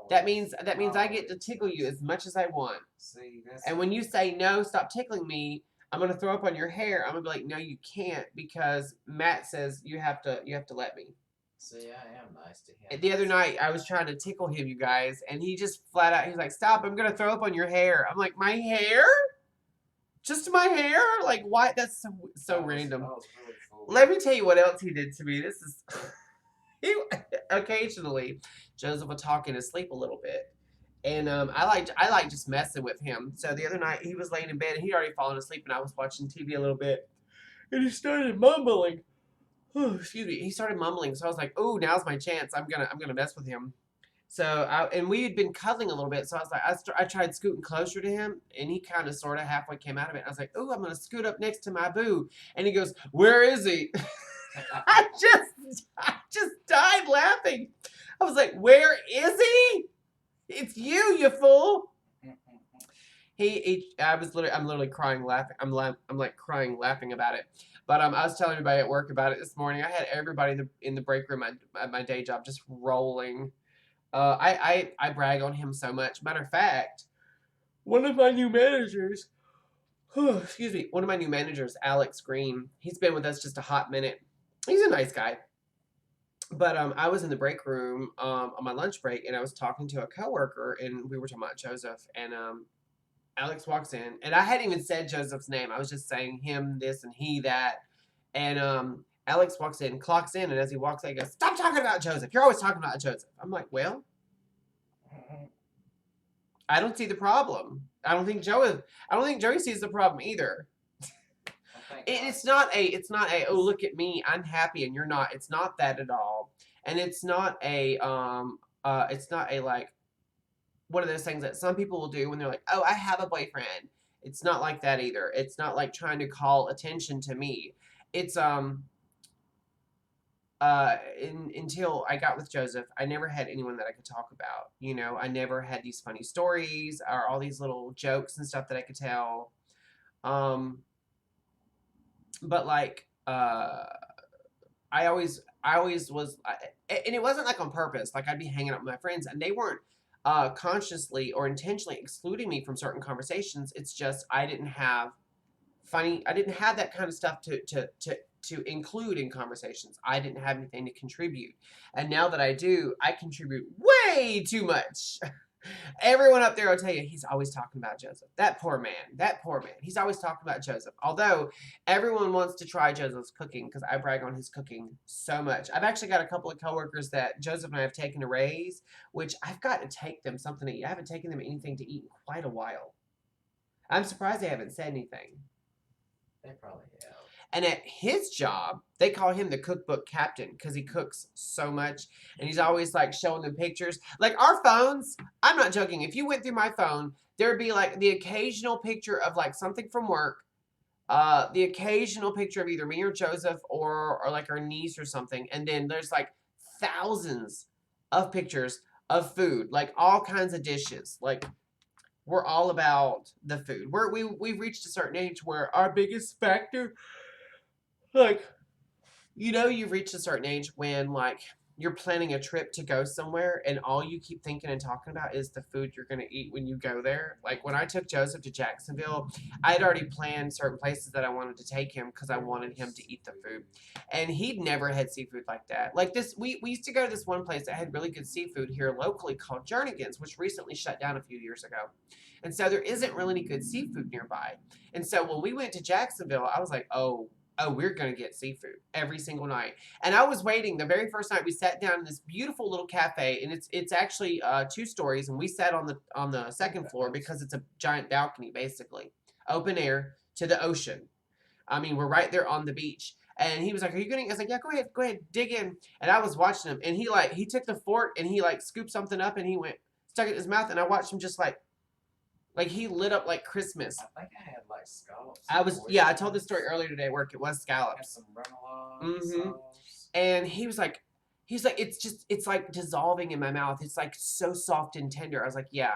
Speaker 1: That means I get to tickle you as much as I want.
Speaker 2: See,
Speaker 1: and when you say no, stop tickling me, I'm gonna throw up on your hair. I'm gonna be like, no, you can't, because Matt says you have to let me.
Speaker 2: See, I am nice to him.
Speaker 1: The other night I was trying to tickle him, you guys, and he just flat out, he's like, stop, I'm gonna throw up on your hair. I'm like, my hair? Just my hair? Like, why? That's so random.
Speaker 2: That was really cool.
Speaker 1: Let me tell you what else he did to me. This is occasionally Joseph will talk in his sleep a little bit, and I like just messing with him. So the other night he was laying in bed and he'd already fallen asleep, and I was watching TV a little bit, and he started mumbling. Oh, excuse me. He started mumbling, so I was like, "Oh, now's my chance. I'm gonna mess with him." So and we had been cuddling a little bit, so I was like, I tried scooting closer to him, and he kind of sort of halfway came out of it. I was like, "Oh, I'm gonna scoot up next to my boo," and he goes, "Where is he?" I just died laughing. I was like, "Where is he? It's you fool!" I'm literally crying laughing. I'm like crying laughing about it. But I was telling everybody at work about it this morning. I had everybody in the break room at my day job just rolling. I brag on him so much. Matter of fact, one of my new managers, Alex Green, he's been with us just a hot minute. He's a nice guy. But I was in the break room on my lunch break, and I was talking to a coworker, and we were talking about Joseph, and Alex walks in, and I hadn't even said Joseph's name. I was just saying him this and he that, and Alex walks in, clocks in, and as he walks in, he goes, "Stop talking about Joseph. You're always talking about Joseph." I'm like, well, I don't see the problem. I don't think Joey sees the problem either. It's not a oh, look at me, I'm happy and you're not. It's not that at all. And it's not a like one of those things that some people will do when they're like, "Oh, I have a boyfriend." It's not like that either. It's not like trying to call attention to me. It's until I got with Joseph, I never had anyone that I could talk about. You know, I never had these funny stories or all these little jokes and stuff that I could tell. But like I always was, and it wasn't like on purpose. Like I'd be hanging out with my friends, and they weren't consciously or intentionally excluding me from certain conversations. It's just I didn't have funny. I didn't have that kind of stuff to include in conversations. I didn't have anything to contribute, and now that I do, I contribute way too much. Everyone up there will tell you he's always talking about Joseph. That poor man. That poor man. He's always talking about Joseph. Although everyone wants to try Joseph's cooking because I brag on his cooking so much. I've actually got a couple of coworkers that Joseph and I have taken to raise, which I've got to take them something to eat. I haven't taken them anything to eat in quite a while. I'm surprised they haven't said anything.
Speaker 2: They probably have.
Speaker 1: And at his job, they call him the cookbook captain because he cooks so much. And he's always like showing them pictures. Like our phones, I'm not joking. If you went through my phone, there'd be like the occasional picture of like something from work, the occasional picture of either me or Joseph or like our niece or something. And then there's like thousands of pictures of food, like all kinds of dishes. Like we're all about the food. We've reached a certain age where our biggest factor, like, you know, you've reached a certain age when like you're planning a trip to go somewhere and all you keep thinking and talking about is the food you're going to eat when you go there. Like when I took Joseph to Jacksonville, I had already planned certain places that I wanted to take him because I wanted him to eat the food. And he'd never had seafood like that. Like this, we used to go to this one place that had really good seafood here locally called Jernigan's, which recently shut down a few years ago. And so there isn't really any good seafood nearby. And so when we went to Jacksonville, I was like, oh, we're going to get seafood every single night. And I was waiting. The very first night we sat down in this beautiful little cafe, and it's actually 2 stories, and we sat on the second floor because it's a giant balcony, basically. Open air to the ocean. I mean, we're right there on the beach. And he was like, are you going to, I was like, yeah, go ahead, dig in. And I was watching him, and he took the fork, and he like scooped something up, and he stuck it in his mouth, and I watched him just like he lit up like Christmas.
Speaker 2: I think I had like scallops.
Speaker 1: I told this story earlier today at work. It was scallops.
Speaker 2: Some remoulade
Speaker 1: Mm-hmm.
Speaker 2: sauce.
Speaker 1: And he's like, it's like dissolving in my mouth. It's like so soft and tender. I was like, yeah,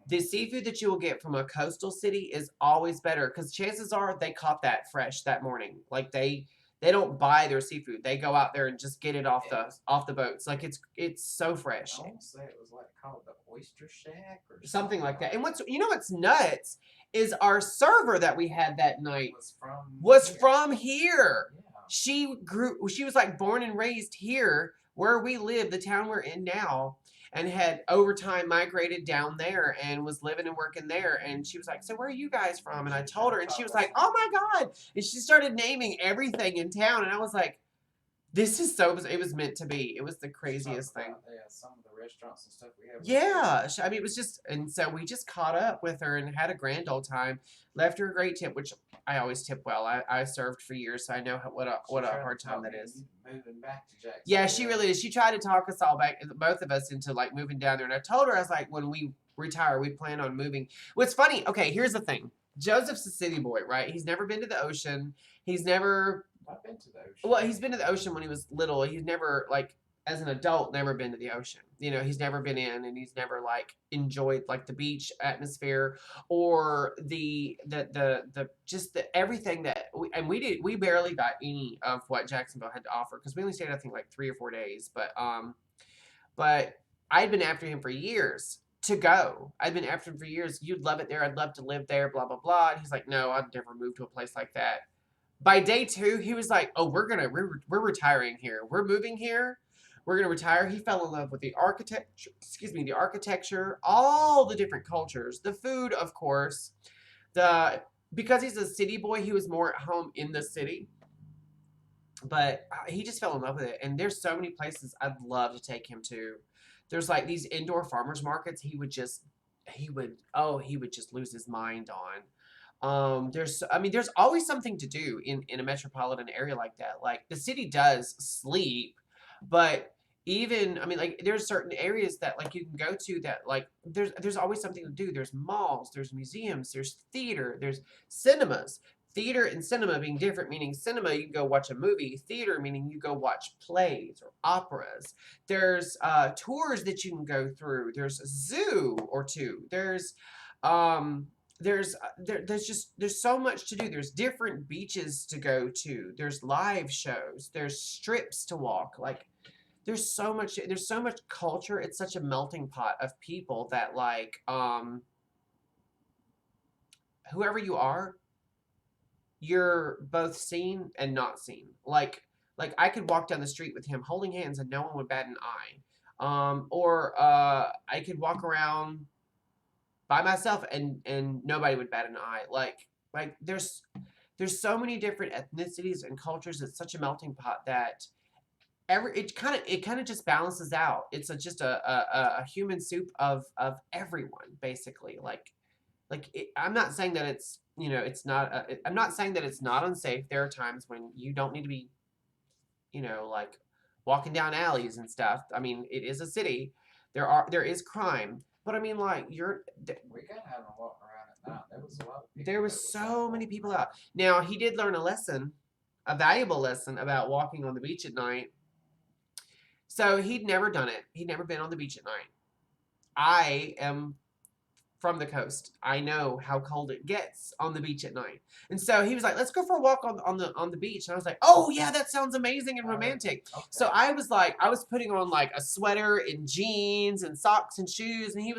Speaker 1: the seafood that you will get from a coastal city is always better because chances are they caught that fresh that morning. Like they don't buy their seafood. They go out there and just get it off the boats. Like it's so fresh.
Speaker 2: I want to say it was like called the Oyster Shack or
Speaker 1: Something like that. And what's nuts is our server that we had that night was from here.
Speaker 2: Yeah.
Speaker 1: She was like born and raised here where we live, the town we're in now, and had over time migrated down there and was living and working there. And she was like, so where are you guys from? And I told her, and she was like, oh my God. And she started naming everything in town. And I was like, this is it was meant to be. It was the craziest thing.
Speaker 2: Yeah, some of the restaurants and stuff we have.
Speaker 1: Yeah. I mean, it was just, and so we just caught up with her and had a grand old time. Left her a great tip, which I always tip well. I served for years, so I know what a hard time that is.
Speaker 2: Moving back to Jacksonville.
Speaker 1: Yeah, she really is. She tried to talk us all back, both of us, into like moving down there. And I told her, I was like, when we retire, we plan on moving. What's funny, okay, here's the thing. Joseph's a city boy, right? He's never been to the ocean. He's never...
Speaker 2: I've been to the ocean.
Speaker 1: Well, he's been to the ocean when he was little. He's never, like, as an adult, never been to the ocean. You know, he's never been in, and he's never, like, enjoyed, like, the beach atmosphere or the everything that... We barely got any of what Jacksonville had to offer because we only stayed, I think, like 3 or 4 days. But I'd been after him for years to go. I'd been after him for years. You'd love it there. I'd love to live there, blah, blah, blah. And he's like, no, I'd never move to a place like that. By day 2, he was like, oh, we're retiring here. We're moving here. We're going to retire. He fell in love with the architecture, all the different cultures, the food, of course. Because he's a city boy, he was more at home in the city. But he just fell in love with it. And there's so many places I'd love to take him to. There's like these indoor farmers markets he would just lose his mind on. There's always something to do in a metropolitan area like that. Like the city does sleep, but there's certain areas that like you can go to that like there's always something to do. There's malls, there's museums, there's theater, there's cinemas. Theater and cinema being different, meaning cinema, you can go watch a movie. Theater, meaning you go watch plays or operas. There's tours that you can go through. There's a zoo or two. There's there's so much to do. There's different beaches to go to. There's live shows. There's strips to walk. Like there's so much culture. It's such a melting pot of people that like whoever you are, you're both seen and not seen. Like I could walk down the street with him holding hands and no one would bat an eye. Or I could walk around by myself and nobody would bat an eye. Like there's so many different ethnicities and cultures. It's such a melting pot that it kind of just balances out. It's just a human soup of everyone basically. I'm not saying that it's it's not. I'm not saying that it's not unsafe. There are times when you don't need to be like walking down alleys and stuff. I mean, it is a city. There is crime, but I mean, like
Speaker 2: We kind of had them walking around at night. There was a lot of people.
Speaker 1: there was so many people out. Now he did learn a valuable lesson about walking on the beach at night. So he'd never done it. He'd never been on the beach at night. I am from the coast. I know how cold it gets on the beach at night. And so he was like, let's go for a walk on the beach. And I was like, oh yeah, that sounds amazing and romantic.
Speaker 2: Okay.
Speaker 1: So I was putting on like a sweater and jeans and socks and shoes. And he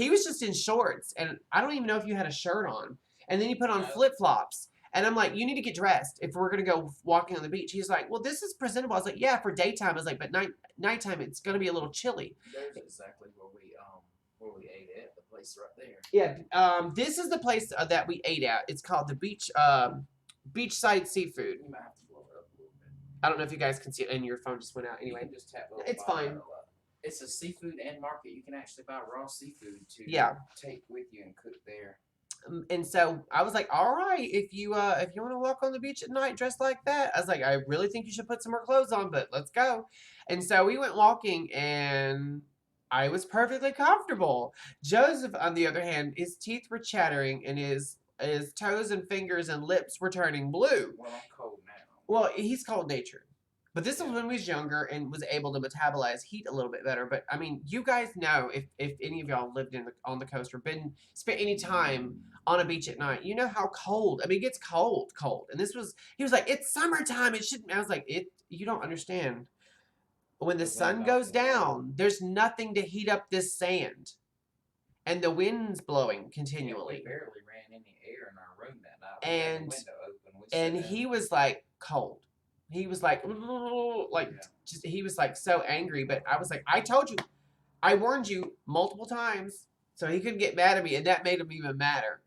Speaker 1: was just in shorts. And I don't even know if you had a shirt on. And then you put on flip-flops. And I'm like, you need to get dressed if we're going to go walking on the beach. He's like, well, this is presentable. I was like, yeah, for daytime. I was like, but nighttime, it's going to be a little chilly.
Speaker 2: There's exactly where we ate at, the place right there.
Speaker 1: Yeah, this is the place that we ate at. It's called the Beachside Seafood.
Speaker 2: You might have to blow it up a little bit.
Speaker 1: I don't know if you guys can see it, and your phone just went out
Speaker 2: You
Speaker 1: anyway.
Speaker 2: can just tap a little
Speaker 1: It's
Speaker 2: bottom
Speaker 1: fine.
Speaker 2: of it. It's a seafood and market. You can actually buy raw seafood to take with you and cook there.
Speaker 1: And so I was like, all right, if you want to walk on the beach at night dressed like that, I was like, I really think you should put some more clothes on, but let's go. And so we went walking, and I was perfectly comfortable. Joseph, on the other hand, his teeth were chattering, and his toes and fingers and lips were turning blue.
Speaker 2: Well, I'm cold now.
Speaker 1: Well, he's cold-natured. But this is when he was younger and was able to metabolize heat a little bit better. But I mean, you guys know if any of y'all lived on the coast or spent any time on a beach at night, you know how cold. I mean, it gets cold. And he was like, it's summertime. It shouldn't. I was like, you don't understand. When the sun goes down, there's nothing to heat up this sand, and the wind's blowing continually.
Speaker 2: Yeah, we barely ran any air in our room that night.
Speaker 1: And
Speaker 2: we had the window open.
Speaker 1: And he was like cold. He was like, just he was like so angry. But I was like, I told you, I warned you multiple times, so he couldn't get mad at me, and that made him even madder.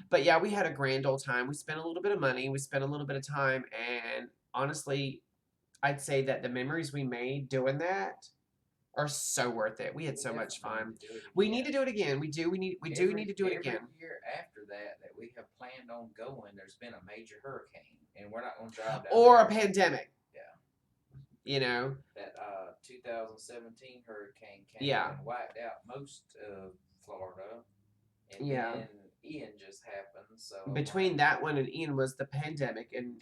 Speaker 1: But yeah, we had a grand old time. We spent a little bit of money. We spent a little bit of time, and honestly, I'd say that the memories we made doing that are so worth it. We had so much fun. We need to do it again. We do. We do need to do it again.
Speaker 2: Every year after that we have planned on going, there's been a major hurricane, and we're not going to drive down
Speaker 1: Or
Speaker 2: there.
Speaker 1: a pandemic.
Speaker 2: Yeah.
Speaker 1: You know.
Speaker 2: That 2017 hurricane came
Speaker 1: Yeah.
Speaker 2: and wiped out most of Florida, and
Speaker 1: Yeah.
Speaker 2: then Ian just happened. So
Speaker 1: Between that one and Ian was the pandemic, and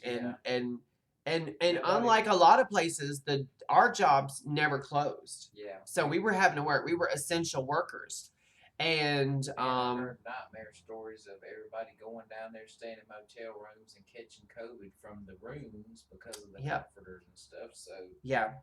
Speaker 2: Nobody-
Speaker 1: unlike a lot of places, our jobs never closed.
Speaker 2: yeah.
Speaker 1: So we were having to work. We were essential workers, and
Speaker 2: I heard nightmare stories of everybody going down there, staying in motel rooms, and catching COVID from the rooms because of the
Speaker 1: Yep.
Speaker 2: comforters and stuff. So
Speaker 1: yeah.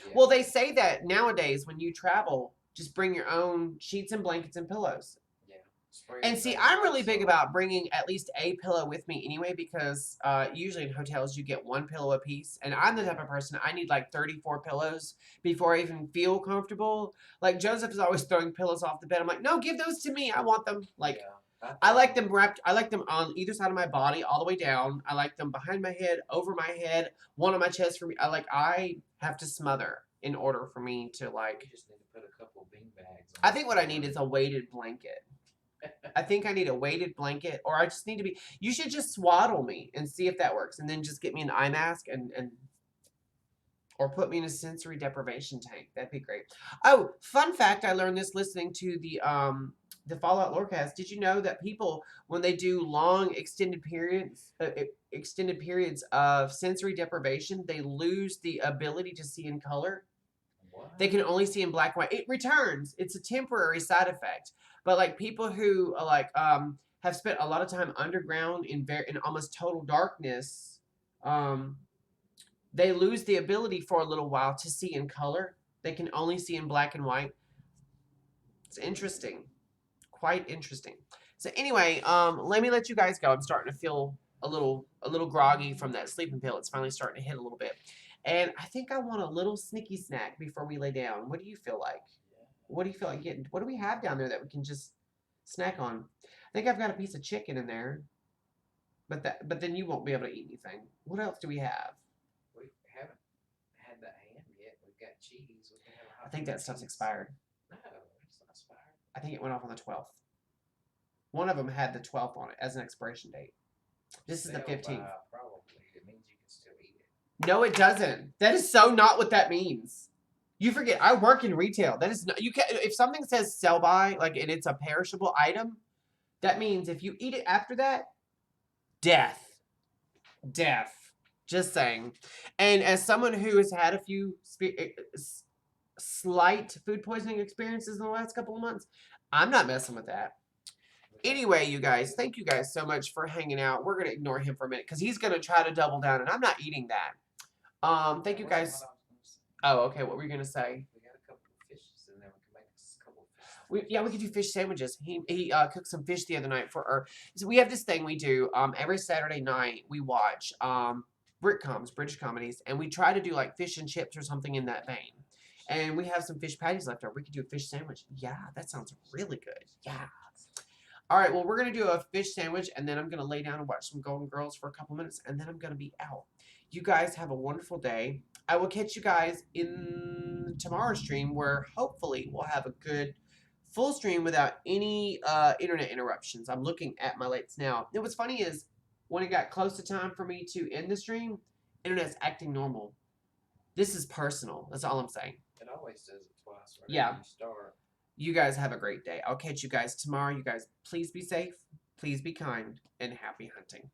Speaker 2: yeah.
Speaker 1: Well, they say that nowadays when you travel, just bring your own sheets and blankets and pillows.
Speaker 2: yeah. Spray
Speaker 1: And
Speaker 2: the
Speaker 1: see,
Speaker 2: thing
Speaker 1: I'm
Speaker 2: out,
Speaker 1: really big
Speaker 2: so-
Speaker 1: about bringing at least a pillow with me anyway, because usually in hotels you get one pillow a piece, and I'm the type of person I need like 34 pillows before I even feel comfortable. Like Joseph is always throwing pillows off the bed. I'm like, no, give those to me. I want them. Like
Speaker 2: Yeah.
Speaker 1: I like them wrapped. I like them on either side of my body, all the way down. I like them behind my head, over my head, one on my chest for me. I have to smother in order for me to like.
Speaker 2: You just need to put a couple bean bags.
Speaker 1: I think what I need is a weighted blanket. I think I need a weighted blanket, or I just need to be. You should just swaddle me and see if that works, and then just get me an eye mask or put me in a sensory deprivation tank. That'd be great. Oh, fun fact! I learned this listening to the Fallout Lorecast. Did you know that people, when they do long extended periods of sensory deprivation, they lose the ability to see in color?
Speaker 2: What?
Speaker 1: They can only see in black and white. It returns. It's a temporary side effect. But like people who are like have spent a lot of time underground in almost total darkness, they lose the ability for a little while to see in color. They can only see in black and white. It's interesting. Quite interesting. So anyway, let me let you guys go. I'm starting to feel a little groggy from that sleeping pill. It's finally starting to hit a little bit. And I think I want a little sneaky snack before we lay down. What do you feel like? What do you feel like getting? What do we have down there that we can just snack on? I think I've got a piece of chicken in there. But then you won't be able to eat anything. What else do we have?
Speaker 2: We haven't had the ham yet. We've got cheese. We can have a hot
Speaker 1: I think that
Speaker 2: cheese.
Speaker 1: stuff's expired.
Speaker 2: No, it's not expired.
Speaker 1: I think it went off on the 12th. One of them had the 12th on it as an expiration date. This is the 15th.
Speaker 2: Probably. It means you can still eat it.
Speaker 1: No, it doesn't. That is so not what that means. You forget, I work in retail. That is not, you can if something says sell by, like, and it's a perishable item, that means if you eat it after that, death. Death. Just saying. And as someone who has had a few slight food poisoning experiences in the last couple of months, I'm not messing with that. Anyway, you guys, thank you guys so much for hanging out. We're going to ignore him for a minute because he's going to try to double down, and I'm not eating that. Thank you guys. Oh, okay. What were you going to say?
Speaker 2: We got a couple of fishes in there. We can make us a couple of fish.
Speaker 1: We could do fish sandwiches. He cooked some fish the other night for our. So we have this thing we do every Saturday night. We watch Britcoms, British comedies, and we try to do like fish and chips or something in that vein. And we have some fish patties left over. We could do a fish sandwich. Yeah, that sounds really good. Yeah. All right, well, we're going to do a fish sandwich, and then I'm going to lay down and watch some Golden Girls for a couple minutes, and then I'm going to be out. You guys have a wonderful day. I will catch you guys in tomorrow's stream, where hopefully we'll have a good full stream without any internet interruptions. I'm looking at my lights now. And what's funny is, when it got close to time for me to end the stream, internet's acting normal. This is personal. That's all I'm saying.
Speaker 2: It always does it twice. Right
Speaker 1: Yeah.
Speaker 2: after you start.
Speaker 1: You guys have a great day. I'll catch you guys tomorrow. You guys, please be safe, please be kind, and happy hunting.